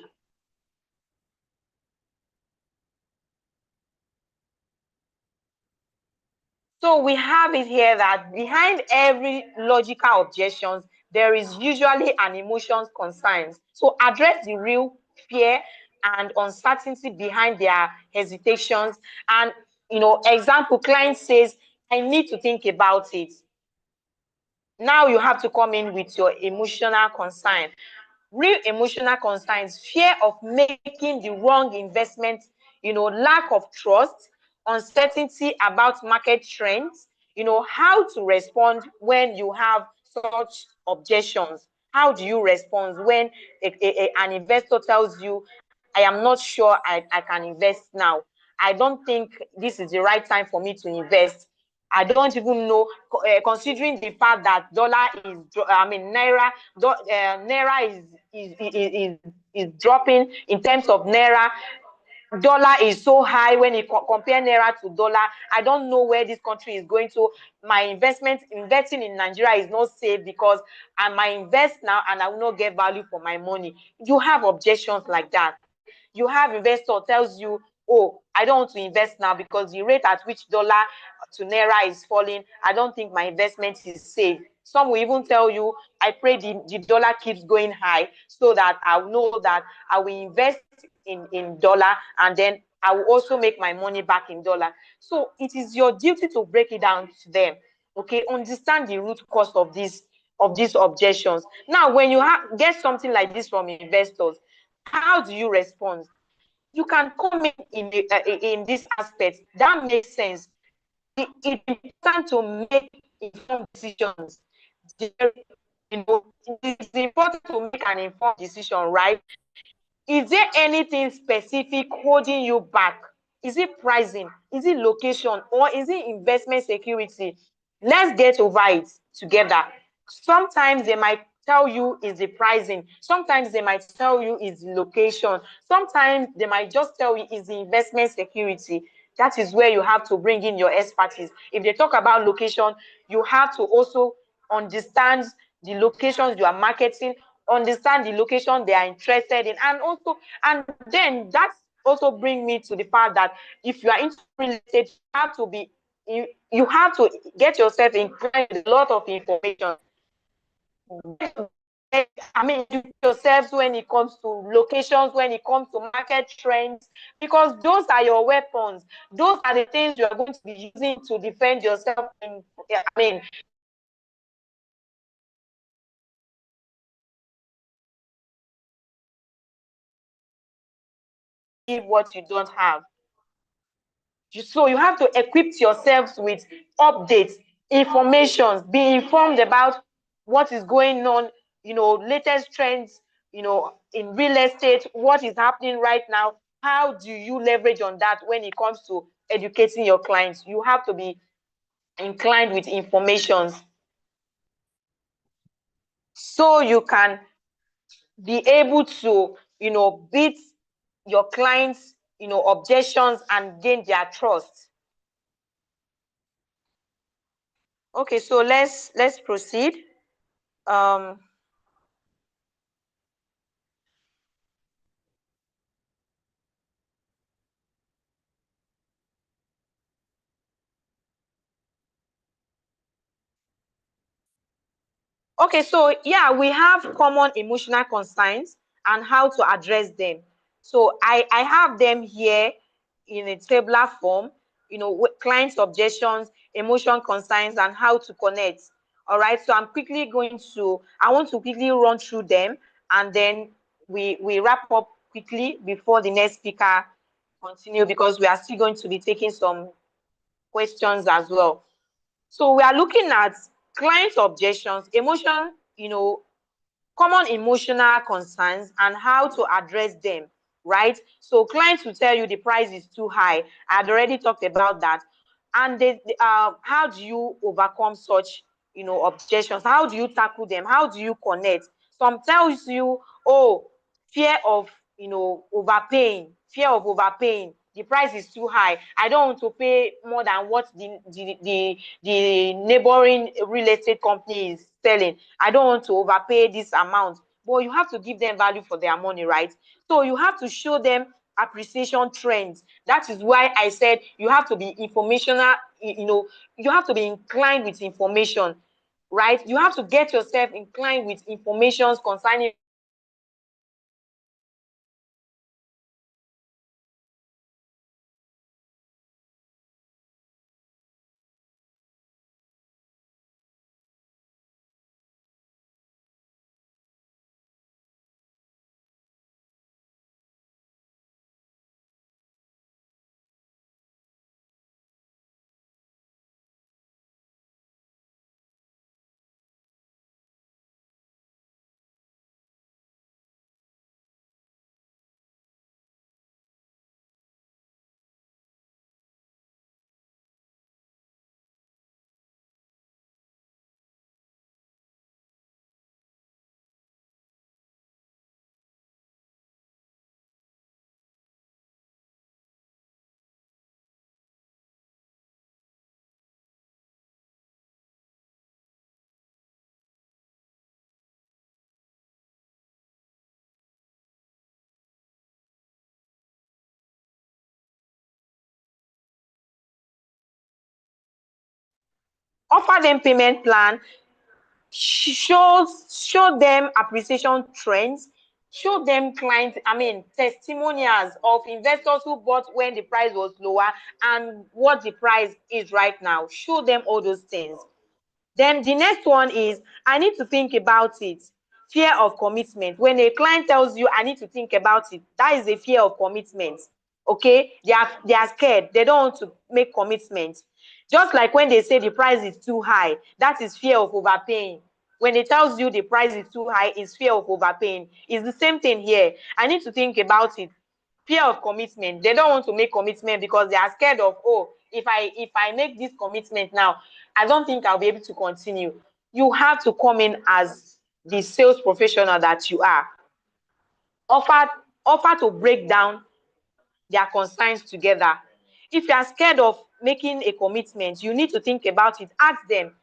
S7: So we have it here that behind every logical objections, there is usually an emotions concerns. So address the real fear and uncertainty behind their hesitations. And example, client says, I need to think about it. Now you have to come in with your emotional concern. real emotional concerns, fear of making the wrong investment, lack of trust, uncertainty about market trends, how to respond when you have such objections. How do you respond when an investor tells you, I am not sure I can invest now. I don't think this is the right time for me to invest. I don't even know, considering the fact that naira is dropping in terms of naira. Dollar is so high when you compare naira to dollar. I don't know where this country is going to. My investing in Nigeria is not safe because I might invest now and I will not get value for my money. You have objections like that. You have investor tells you, oh, I don't want to invest now because the rate at which dollar to naira is falling, I don't think my investment is safe. Some will even tell you, I pray the dollar keeps going high so that I know that I will invest in dollar and then I will also make my money back in dollar. So it is your duty to break it down to them. Okay, understand the root cause of these objections. Now, when you get something like this from investors, how do you respond? You can come in this aspect. That makes sense. It's important to make informed decisions. It's important to make an informed decision, right? Is there anything specific holding you back? Is it pricing? Is it location? Or is it investment security? Let's get over it together. Sometimes they might tell you is the pricing. Sometimes they might tell you is location. Sometimes they might just tell you is the investment security. That is where you have to bring in your expertise. If they talk about location, you have to also understand the locations you are marketing, understand the location they are interested in, and then that also brings me to the fact that if you are into real estate, you have to get yourself inclined with a lot of information. Yourselves when it comes to locations, when it comes to market trends, because those are your weapons. Those are the things you are going to be using to defend yourself. What you don't have. So you have to equip yourselves with updates, information, be informed about what is going on, latest trends, in real estate, what is happening right now. How do you leverage on that when it comes to educating your clients? You have to be inclined with information so you can be able to, beat your clients, objections and gain their trust. Okay, so let's proceed. Okay, so yeah, we have common emotional concerns and how to address them. So I have them here in a tabular form, client objections, emotion concerns, and how to connect. All right, so I want to quickly run through them, and then we wrap up quickly before the next speaker continue, because we are still going to be taking some questions as well. So we are looking at client objections, common emotional concerns and how to address them, right? So clients will tell you the price is too high. I had already talked about that. And how do you overcome such, objections? How do you tackle them? How do you connect? Some tells you, oh, fear of, fear of overpaying. The price is too high. I don't want to pay more than what the neighboring real estate company is selling. I don't want to overpay this amount. But you have to give them value for their money, right? So you have to show them appreciation trends. That is why I said you have to be informational, you have to be inclined with information, right? You have to get yourself inclined with information concerning Offer them payment plan, show them appreciation trends, show them testimonials of investors who bought when the price was lower and what the price is right now. Show them all those things. Then the next one is, I need to think about it. Fear of commitment. When a client tells you, I need to think about it, that is a fear of commitment. Okay, they are scared. They don't want to make commitment. Just like when they say the price is too high, that is fear of overpaying. When it tells you the price is too high, it's fear of overpaying. It's the same thing here. I need to think about it. Fear of commitment. They don't want to make commitment because they are scared of, oh, if I make this commitment now, I don't think I'll be able to continue. You have to come in as the sales professional that you are. Offer to break down their concerns together. If you are scared of making a commitment, you need to think about it. Ask them,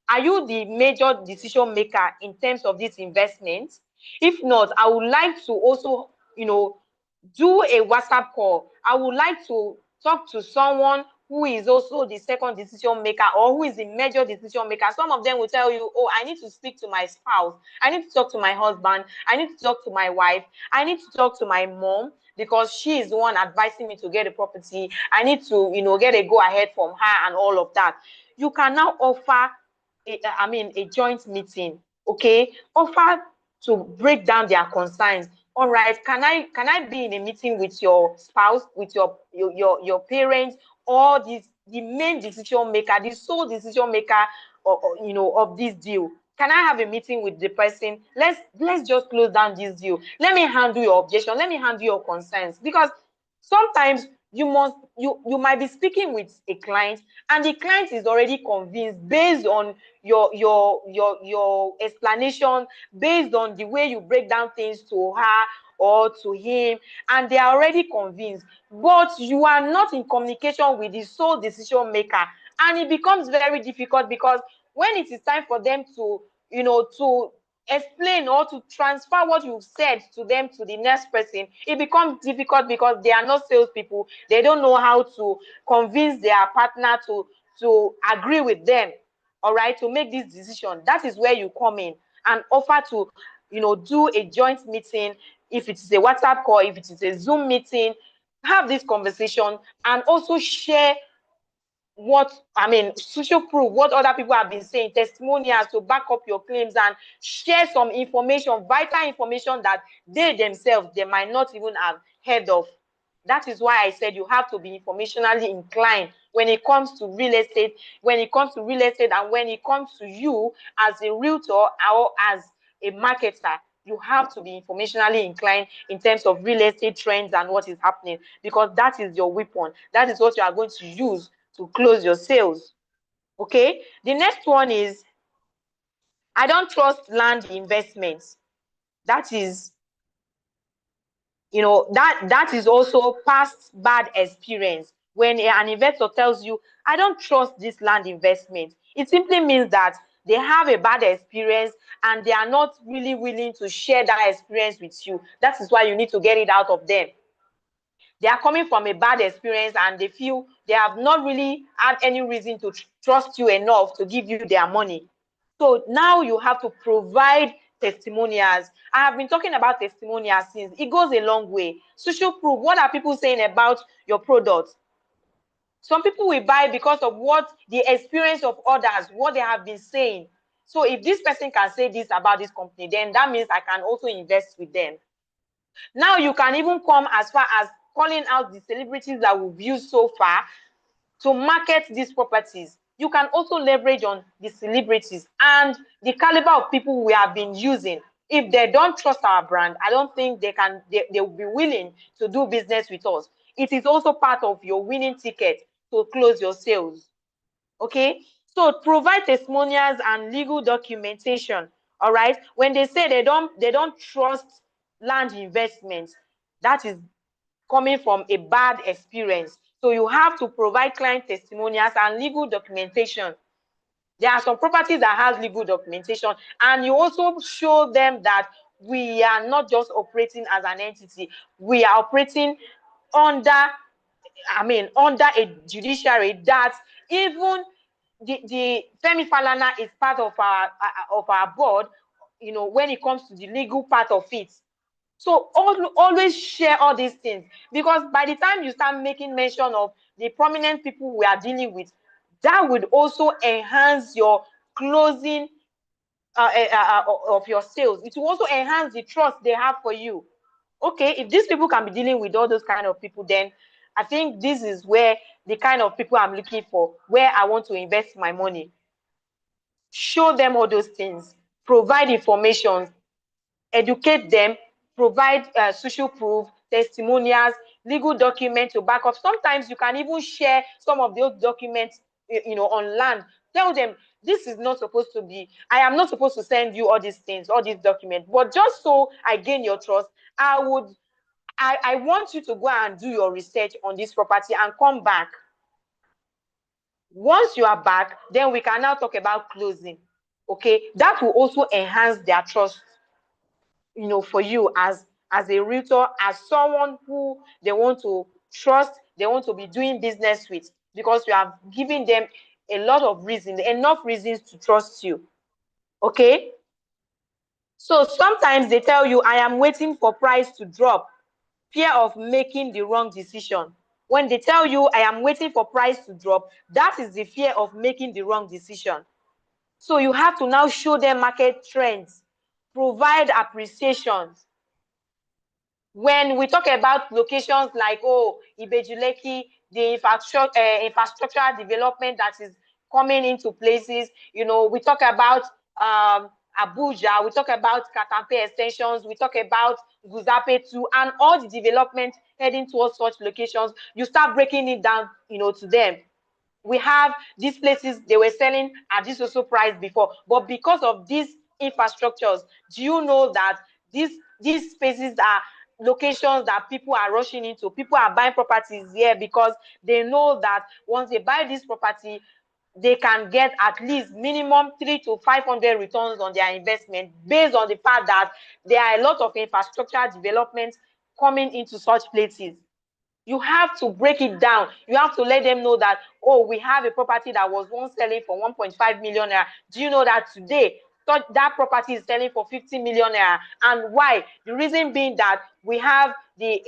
S7: are you the major decision maker in terms of this investment? If not, I would like to also, do a WhatsApp call. I would like to talk to someone who is also the second decision maker or who is the major decision maker. Some of them will tell you, oh, I need to speak to my spouse. I need to talk to my husband. I need to talk to my wife. I need to talk to my mom because she is the one advising me to get a property. I need to, get a go ahead from her and all of that. You can now offer a joint meeting, okay? Offer to break down their concerns. All right, can I be in a meeting with your spouse, with your parents, or the main decision maker, the sole decision maker, of this deal? Can I have a meeting with the person? Let's just close down this deal. Let me handle your objection. Let me handle your concerns, because sometimes you might be speaking with a client and the client is already convinced based on your explanation, based on the way you break down things to her or to him, and they are already convinced, but you are not in communication with the sole decision maker, and it becomes very difficult because when it is time for them to to explain or to transfer what you've said to them to the next person, it becomes difficult because they are not salespeople. They don't know how to convince their partner to agree with them, all right, to make this decision. That is where you come in and offer to do a joint meeting. If it is a WhatsApp call, if it is a Zoom meeting, have this conversation and also share social proof, what other people have been saying, testimonials to back up your claims, and share some information, vital information that they themselves, they might not even have heard of. That is why I said you have to be informationally inclined when it comes to real estate, and when it comes to you as a realtor or as a marketer. You have to be informationally inclined in terms of real estate trends and what is happening, because that is your weapon. That is what you are going to use to close your sales. Okay, the next one is, I don't trust land investments. That is, that is also past bad experience. When an investor tells you, I don't trust this land investment, it simply means that they have a bad experience and they are not really willing to share that experience with you. That is why you need to get it out of them. They are coming from a bad experience and they feel they have not really had any reason to trust you enough to give you their money. So now you have to provide testimonials. I have been talking about testimonials since. It goes a long way. Social proof. What are people saying about your product? Some people will buy because of what the experience of others, what they have been saying. So if this person can say this about this company, then that means I can also invest with them. Now you can even come as far as calling out the celebrities that we've used so far to market these properties. You can also leverage on the celebrities and the caliber of people we have been using. If they don't trust our brand, I don't think they will be willing to do business with us. It is also part of your winning ticket to close your sales. Okay, so provide testimonials and legal documentation. All right, when they say they don't trust land investments, that is coming from a bad experience. So you have to provide client testimonials and legal documentation. There are some properties that has legal documentation, and you also show them that we are not just operating as an entity. We are operating under a judiciary that even the Femi Falana is part of our board, you know, when it comes to the legal part of it. So always share all these things, because by the time you start making mention of the prominent people we are dealing with, that would also enhance your closing of your sales. It will also enhance the trust they have for you. Okay, if these people can be dealing with all those kind of people, then I think this is where the kind of people I'm looking for, where I want to invest my money. Show them all those things, provide information, educate them, provide social proof, testimonials, legal documents to back up. Sometimes you can even share some of those documents, you know, on land. Tell them, this is not supposed to be, I am not supposed to send you all these things, all these documents, but just so I gain your trust, I want you to go and do your research on this property and come back. Once you are back, then we can now talk about closing. Okay, that will also enhance their trust, you know, for you as a realtor, as someone who they want to trust, they want to be doing business with, because you have given them a lot of reasons, enough reasons to trust you. Okay, so sometimes they tell you, I am waiting for price to drop, fear of making the wrong decision. When they tell you, I am waiting for price to drop, that is the fear of making the wrong decision. So you have to now show them market trends, provide appreciations. When we talk about locations like, oh, Ibejuleki, the infrastructure development that is coming into places, you know, we talk about Abuja, we talk about Katampe extensions, we talk about Guzape 2, and all the development heading towards such locations. You start breaking it down, you know, to them. We have these places, they were selling at this also price before, but because of these infrastructures, do you know that these spaces are locations that people are rushing into? People are buying properties here because they know that once they buy this property, they can get at least minimum 300 to 500 returns on their investment, based on the fact that there are a lot of infrastructure development coming into such places. You have to break it down. You have to let them know that, oh, we have a property that was once selling for 1.5 million naira. Do you know that today that property is selling for 50 million naira? And why? The reason being that we have the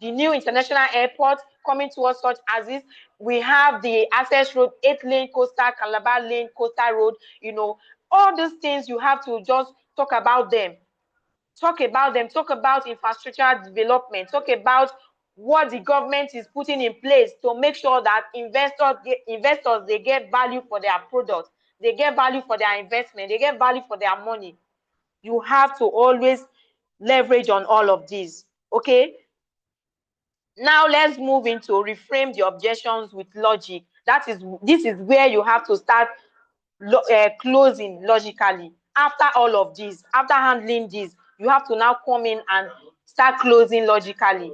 S7: new international airport coming towards such as this. We have the access road, 8-lane coastal, Calabar lane coastal road. You know, all those things, you have to just talk about them. Talk about them, talk about infrastructure development, talk about what the government is putting in place to make sure that investors, they get value for their product, they get value for their investment, they get value for their money. You have to always leverage on all of these. Okay, now let's move into reframe the objections with logic. This is where you have to start closing logically. After all of this, after handling this, you have to now come in and start closing logically.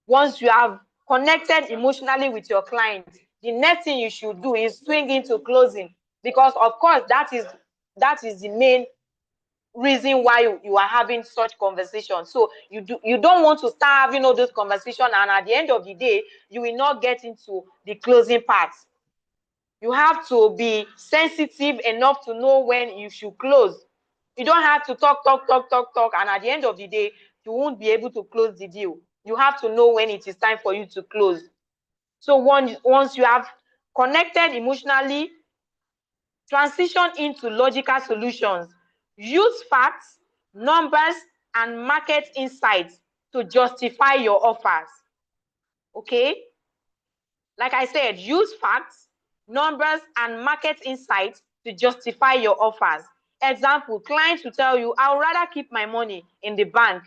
S7: Once you have connected emotionally with your client, the next thing you should do is swing into closing, because of course that is the main reason why you are having such conversations. So you don't want to start having all those conversations, and at the end of the day, you will not get into the closing part. You have to be sensitive enough to know when you should close. You don't have to talk, and at the end of the day, you won't be able to close the deal. You have to know when it is time for you to close. So once you have connected emotionally, transition into logical solutions. Use facts, numbers, and market insights to justify your offers. Okay? Like I said, use facts, numbers, and market insights to justify your offers. Example, clients will tell you, I would rather keep my money in the bank.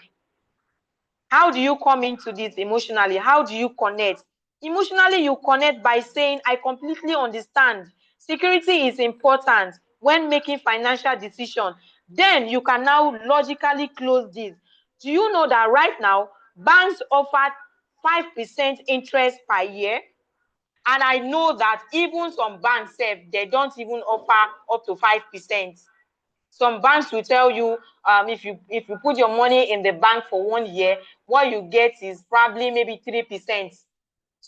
S7: How do you come into this emotionally? How do you connect? Emotionally, you connect by saying, I completely understand. Security is important when making financial decisions. Then you can now logically close this. Do you know that right now, banks offer 5% interest per year? And I know that even some banks, they don't even offer up to 5%. Some banks will tell you, if you put your money in the bank for 1 year, what you get is probably maybe 3%.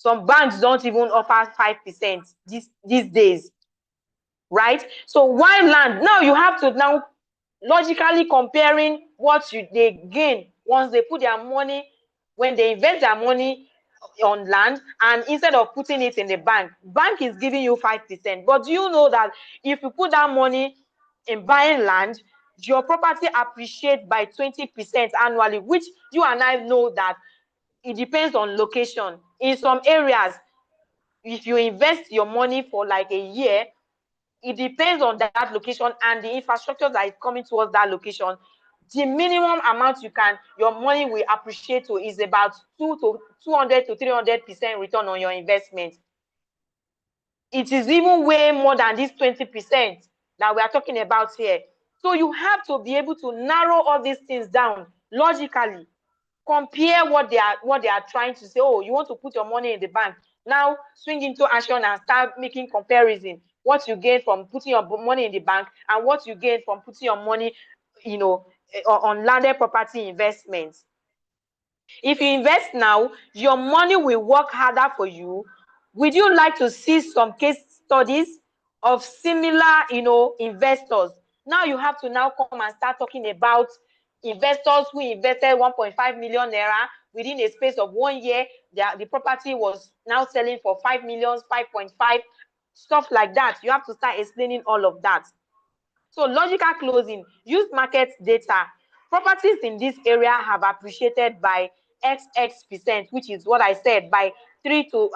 S7: Some banks don't even offer 5% these days, right? So why land? Now you have to now logically comparing what they gain once they put their money, when they invest their money on land, and instead of putting it in the bank is giving you 5%. But do you know that if you put that money in buying land, your property appreciates by 20% annually, which you and I know that it depends on location. In some areas, if you invest your money for like a year, it depends on that location and the infrastructure that is coming towards that location. The minimum amount your money will appreciate to is about 200 to 300% return on your investment. It is even way more than this 20% that we are talking about here. So you have to be able to narrow all these things down logically. Compare what they are trying to say. Oh, you want to put your money in the bank. Now swing into action and start making comparison. What you gain from putting your money in the bank and what you gain from putting your money, on landed property investments. If you invest now, your money will work harder for you. Would you like to see some case studies of similar, investors? Now you have to now come and start talking about investors who invested 1.5 million naira within a space of 1 year. The property was now selling for 5 million, 5.5, stuff like that. You have to start explaining all of that. So logical closing, use market data. Properties in this area have appreciated by XX%, which is what I said, by 2 to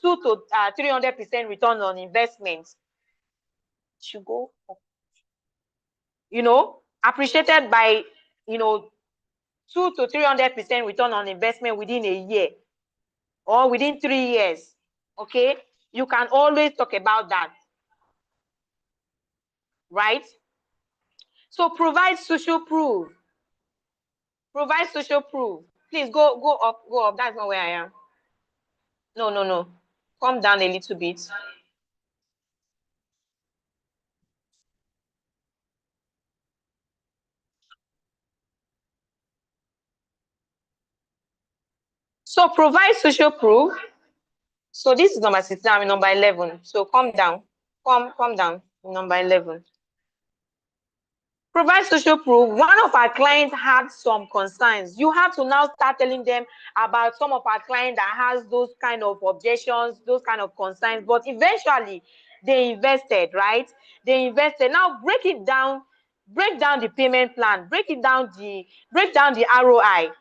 S7: 300% return on investment. Should go up. Appreciated by 2 to 300% return on investment within a year or within 3 years. Okay, you can always talk about that, right? So provide social proof. Provide social proof. Please go up, go up. That's not where I am. No. Come down a little bit. So provide social proof. So this is number 16, I'm in number 11. So come down. Come down, number 11. Provide social proof. One of our clients had some concerns. You have to now start telling them about some of our clients that has those kind of objections, those kind of concerns, but eventually they invested, right? They invested. Now break it down, break down the payment plan, break down the ROI,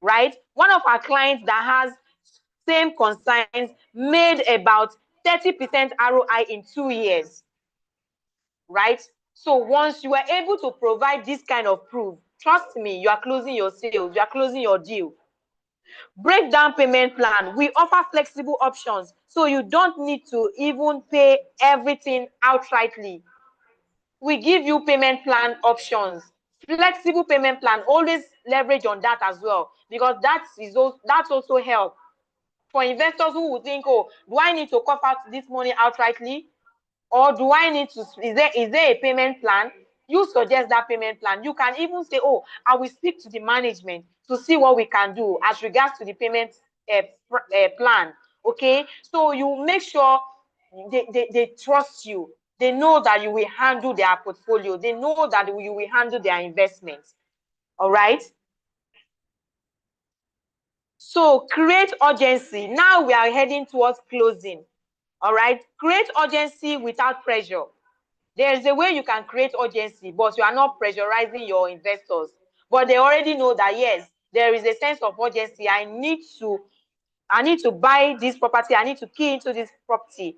S7: right? One of our clients that has same concerns made about 30% ROI in 2 years, right? So once you are able to provide this kind of proof, trust me, you are closing your sales, you are closing your deal. Break down payment plan. We offer flexible options, so you don't need to even pay everything outrightly. We give you payment plan options. Flexible payment plan, always leverage on that as well, because that's also help for investors who would think, oh, do I need to cough out this money outrightly? Or do I need to, is there a payment plan? You suggest that payment plan. You can even say, oh, I will speak to the management to see what we can do as regards to the payment plan. Okay, so you make sure they trust you. They know that you will handle their portfolio. They know that you will handle their investments. All right. So create urgency. Now we are heading towards closing. All right. Create urgency without pressure. There is a way you can create urgency, but you are not pressurizing your investors. But they already know that, yes, there is a sense of urgency. I need to buy this property. I need to key into this property.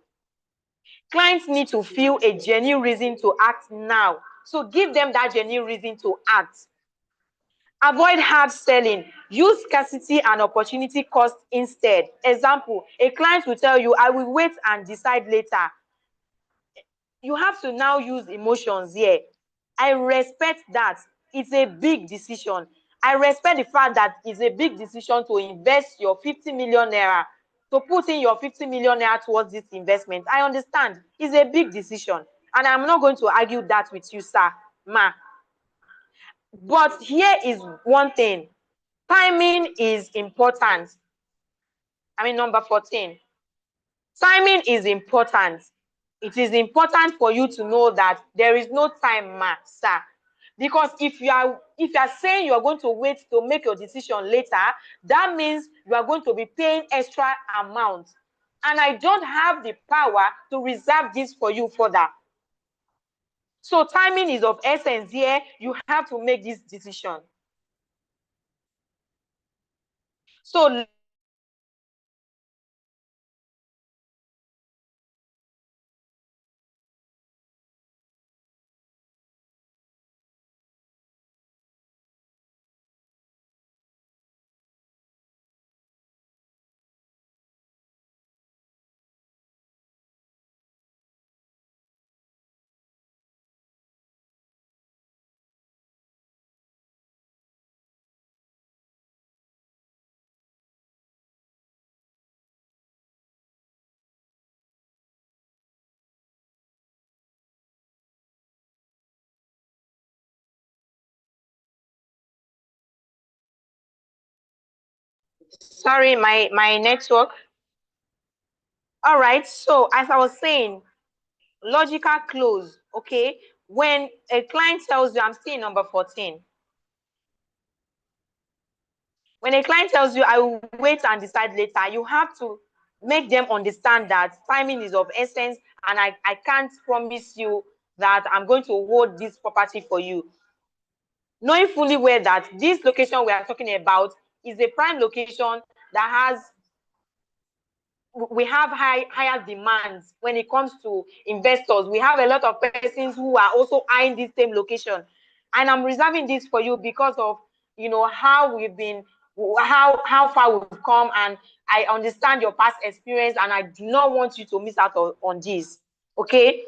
S7: Clients need to feel a genuine reason to act now. So give them that genuine reason to act. Avoid hard selling. Use scarcity and opportunity cost instead. Example, a client will tell you, I will wait and decide later. You have to now use emotions here. I respect that. It's a big decision. I respect the fact that it's a big decision to invest your 50 million naira, to put in your 50 million naira towards this investment. I understand. It's a big decision. And I'm not going to argue that with you, sir, ma. But here is one thing. Timing is important. Number 14. Timing is important. It is important for you to know that there is no time mark, sir. Because if you are saying you are going to wait to make your decision later, that means you are going to be paying extra amount. And I don't have the power to reserve this for you further. So timing is of essence here. You have to make this decision. So sorry, my network. All right, so as I was saying, logical close, okay? When a client tells you, I'm still in number 14. When a client tells you, I will wait and decide later, you have to make them understand that timing is of essence, and I can't promise you that I'm going to hold this property for you. Knowing fully well that this location we are talking about is a prime location that we have higher demands when it comes to investors. We have a lot of persons who are also eyeing this same location, and I'm reserving this for you because of how we've been, how far we've come, and I understand your past experience, and I do not want you to miss out on this. Okay,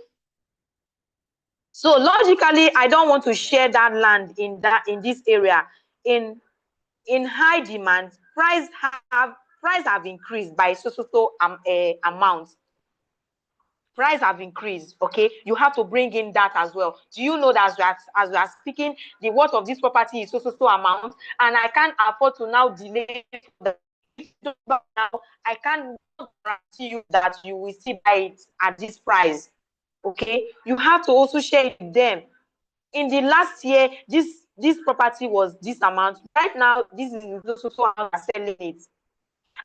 S7: so logically I don't want to share that land in this area. In high demand, price have increased by so amount. Price have increased. Okay, you have to bring in that as well. Do you know that as we are speaking, the worth of this property is so amount, and I can't afford to now delay the now. I can't guarantee you that you will still buy it at this price. Okay, you have to also share it with them. In the last year, this property was this amount. Right now, this is so amount selling it.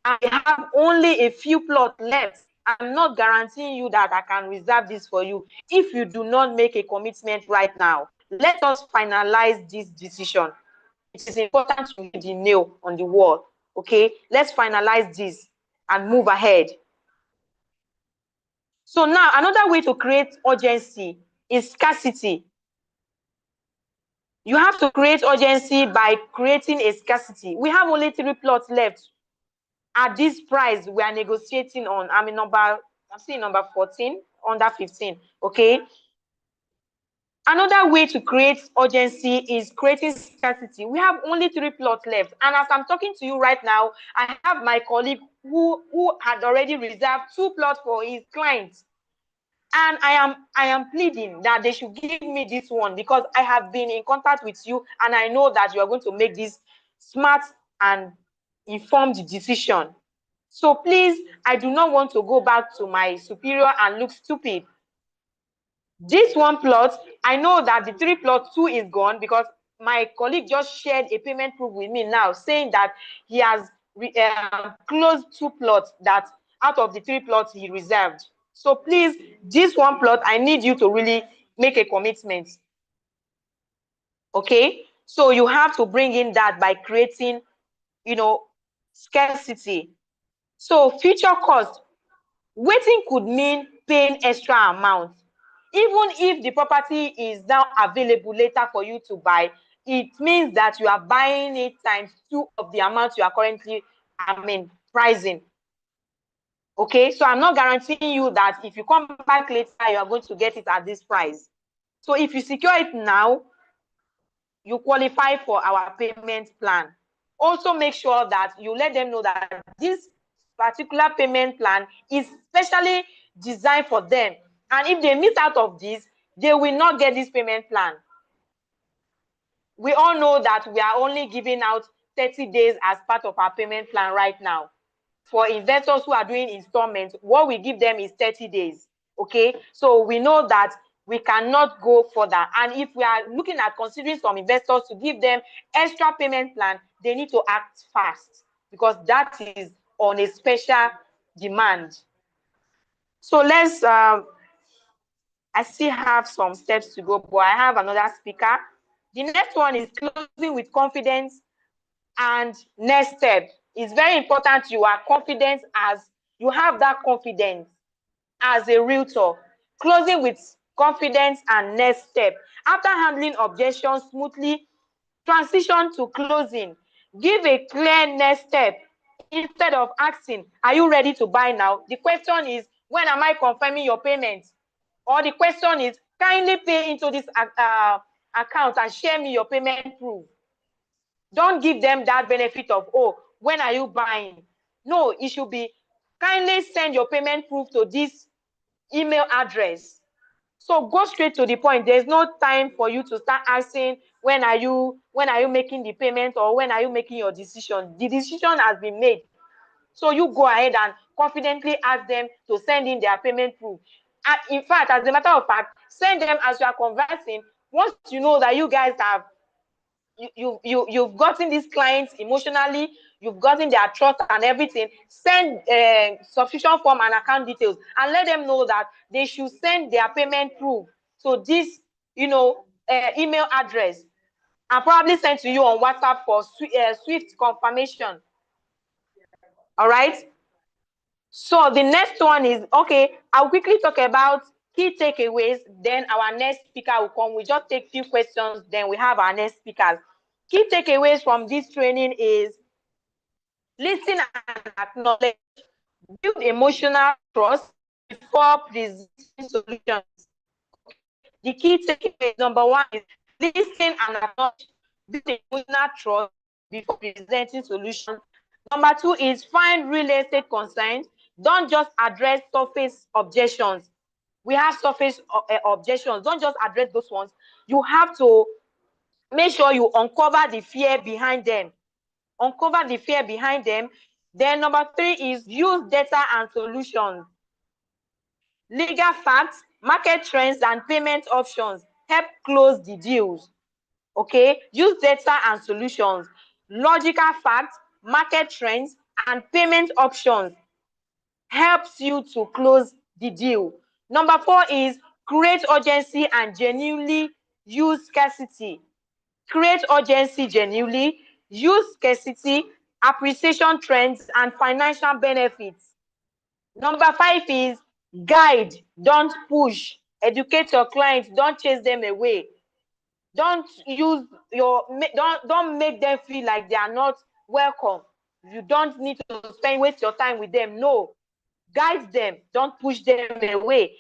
S7: I have only a few plots left. I'm not guaranteeing you that I can reserve this for you if you do not make a commitment right now. Let us finalize this decision. It is important to get the nail on the wall. Okay, let's finalize this and move ahead. So now another way to create urgency is scarcity. You have to create urgency by creating a scarcity. We have only 3 plots left at this price we are negotiating on. I'm seeing number 14, under 15. Okay. Another way to create urgency is creating scarcity. We have only 3 plots left, and as I'm talking to you right now, I have my colleague who had already reserved 2 plots for his clients. And I am pleading that they should give me this one because I have been in contact with you, and I know that you are going to make this smart and informed decision. So please, I do not want to go back to my superior and look stupid. This 1 plot, I know that the 3 plot 2 is gone because my colleague just shared a payment proof with me now saying that he has closed 2 plots that out of the 3 plots he reserved. So please, this 1 plot, I need you to really make a commitment. Okay, so you have to bring in that by creating, scarcity. So future cost, waiting could mean paying extra amount. Even if the property is now available later for you to buy, it means that you are buying it times 2 of the amount you are currently, pricing. Okay, so I'm not guaranteeing you that if you come back later, you are going to get it at this price. So if you secure it now, you qualify for our payment plan. Also make sure that you let them know that this particular payment plan is specially designed for them. And if they miss out of this, they will not get this payment plan. We all know that we are only giving out 30 days as part of our payment plan right now. for investors who are doing installments, what we give them is 30 days. Okay, so we know that we cannot go further. And if we are looking at considering some investors to give them extra payment plan, they need to act fast because that is on a special demand. So let's, I still have some steps to go, but I have another speaker. The next one is closing with confidence and next step. It's very important you are confident, as you have that confidence as a realtor. Closing with confidence and next step. After handling objections smoothly, transition to closing. Give a clear next step. Instead of asking, are you ready to buy now? The question is, when am I confirming your payment? Or the question is, kindly pay into this account and share me your payment proof. Don't give them that benefit of, oh, when are you buying? No, it should be, kindly send your payment proof to this email address. So go straight to the point. There's no time for you to start asking, when are you making the payment, or when are you making your decision? The decision has been made. So you go ahead and confidently ask them to send in their payment proof. And in fact, as a matter of fact, send them as you are conversing. Once you know that you guys have you've gotten these clients emotionally, you've gotten their trust and everything, send subscription form and account details, and let them know that they should send their payment proof to this email address, and probably send to you on WhatsApp for swift confirmation. All right, so the next one is, okay, I'll quickly talk about key takeaways, then our next speaker will come. We just take few questions, then we have our next speakers. Key takeaways from this training is listen and acknowledge, build emotional trust before presenting solutions. The key takeaway number one is listen and acknowledge, build emotional trust before presenting solutions. Number two is find real estate concerns. Don't just address surface objections. We have surface objections. Don't just address those ones. You have to make sure you uncover the fear behind them. Uncover the fear behind them. Then number three is use data and solutions. Legal facts, market trends, and payment options help close the deals. Okay, use data and solutions. Logical facts, market trends, and payment options helps you to close the deal. Number four is create urgency and genuinely use scarcity. Create urgency genuinely, use scarcity, appreciation trends, and financial benefits. Number five is guide, don't push. Educate your clients, don't chase them away. Don't don't make them feel like they are not welcome. You don't need to waste your time with them. No, guide them, don't push them away.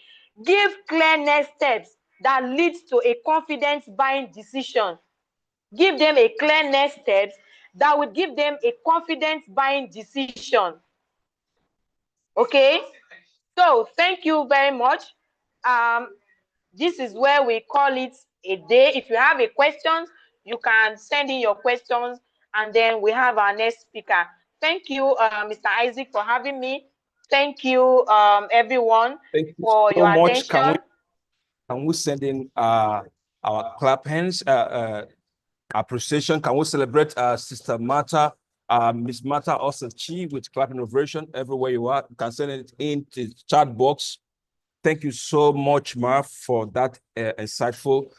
S7: Give clear next steps that leads to a confident buying decision. Give them a clear next steps that would give them a confident buying decision. Okay, so thank you very much. This is where we call it a day. If you have a questions, you can send in your questions, and then we have our next speaker. Thank you, Mr. Isaac, for having me. Thank you, everyone,
S2: Thank you
S7: for
S2: so
S7: your
S2: much.
S7: attention.
S2: Can we send in our clap hands appreciation? Can we celebrate Sister Martha, Miss Martha Osachi with clap innovation everywhere you are? You can send it into the chat box. Thank you so much, Ma, for that insightful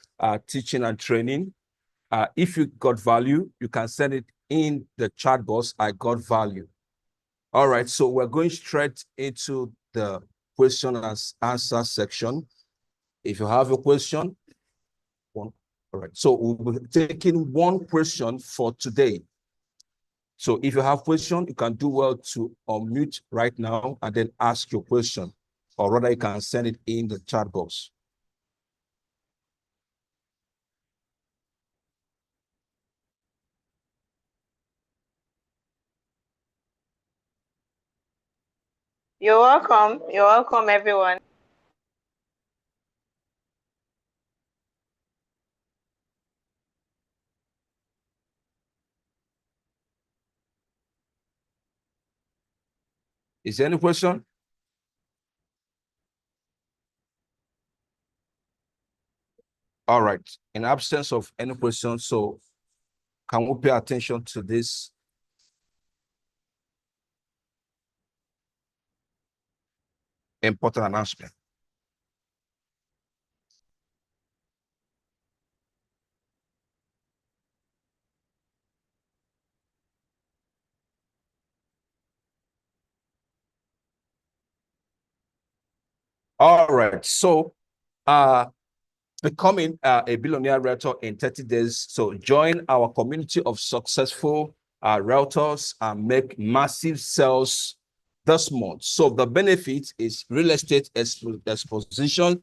S2: teaching and training. If you got value, you can send it in the chat box. I got value. All right, so we're going straight into the question and answer section. If you have a question, all right. So we'll be taking one question for today. So if you have question, you can do well to unmute right now and then ask your question, or rather you can send it in the chat box.
S7: You're welcome. You're welcome, everyone.
S2: Is there any question? All right. In absence of any question, so can we pay attention to this? Important announcement. All right. So, becoming a billionaire realtor in 30 days. So join our community of successful realtors and make massive sales this month. So the benefit is real estate exposition,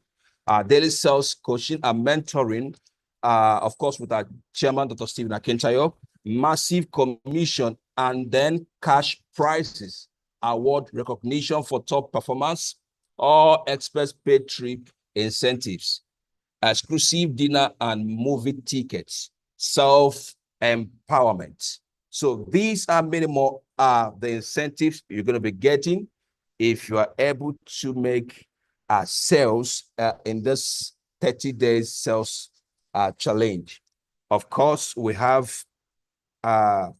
S2: daily sales coaching and mentoring, of course, with our chairman, Dr. Stephen Akintayo, massive commission, and then cash prizes, award recognition for top performance, all express paid trip incentives, exclusive dinner and movie tickets, self-empowerment. So these are many more the incentives you're going to be getting if you are able to make sales in this 30 days sales challenge. Of course, we have all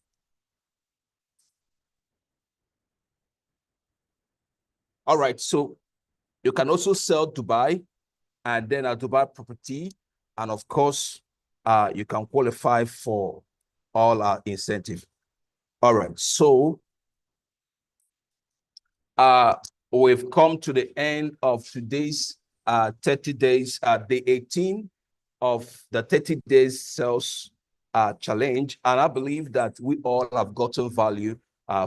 S2: right, so you can also sell Dubai and then a Dubai property. And of course, you can qualify for all our incentives. All right, so we've come to the end of today's 30 days, day 18 of the 30 days sales challenge. And I believe that we all have gotten value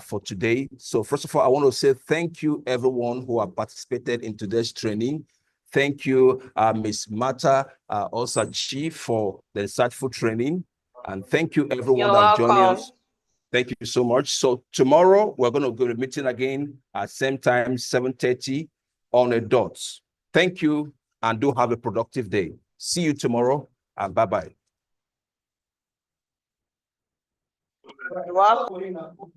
S2: for today. So first of all, I want to say thank you everyone who have participated in today's training. Thank you, Ms. Mata Osachi, for the insightful training. And thank you everyone that joined us. Thank you so much. So tomorrow we're going to go to meeting again at same time, 7:30 on a dot. Thank you and do have a productive day. See you tomorrow and bye-bye.
S7: You're welcome.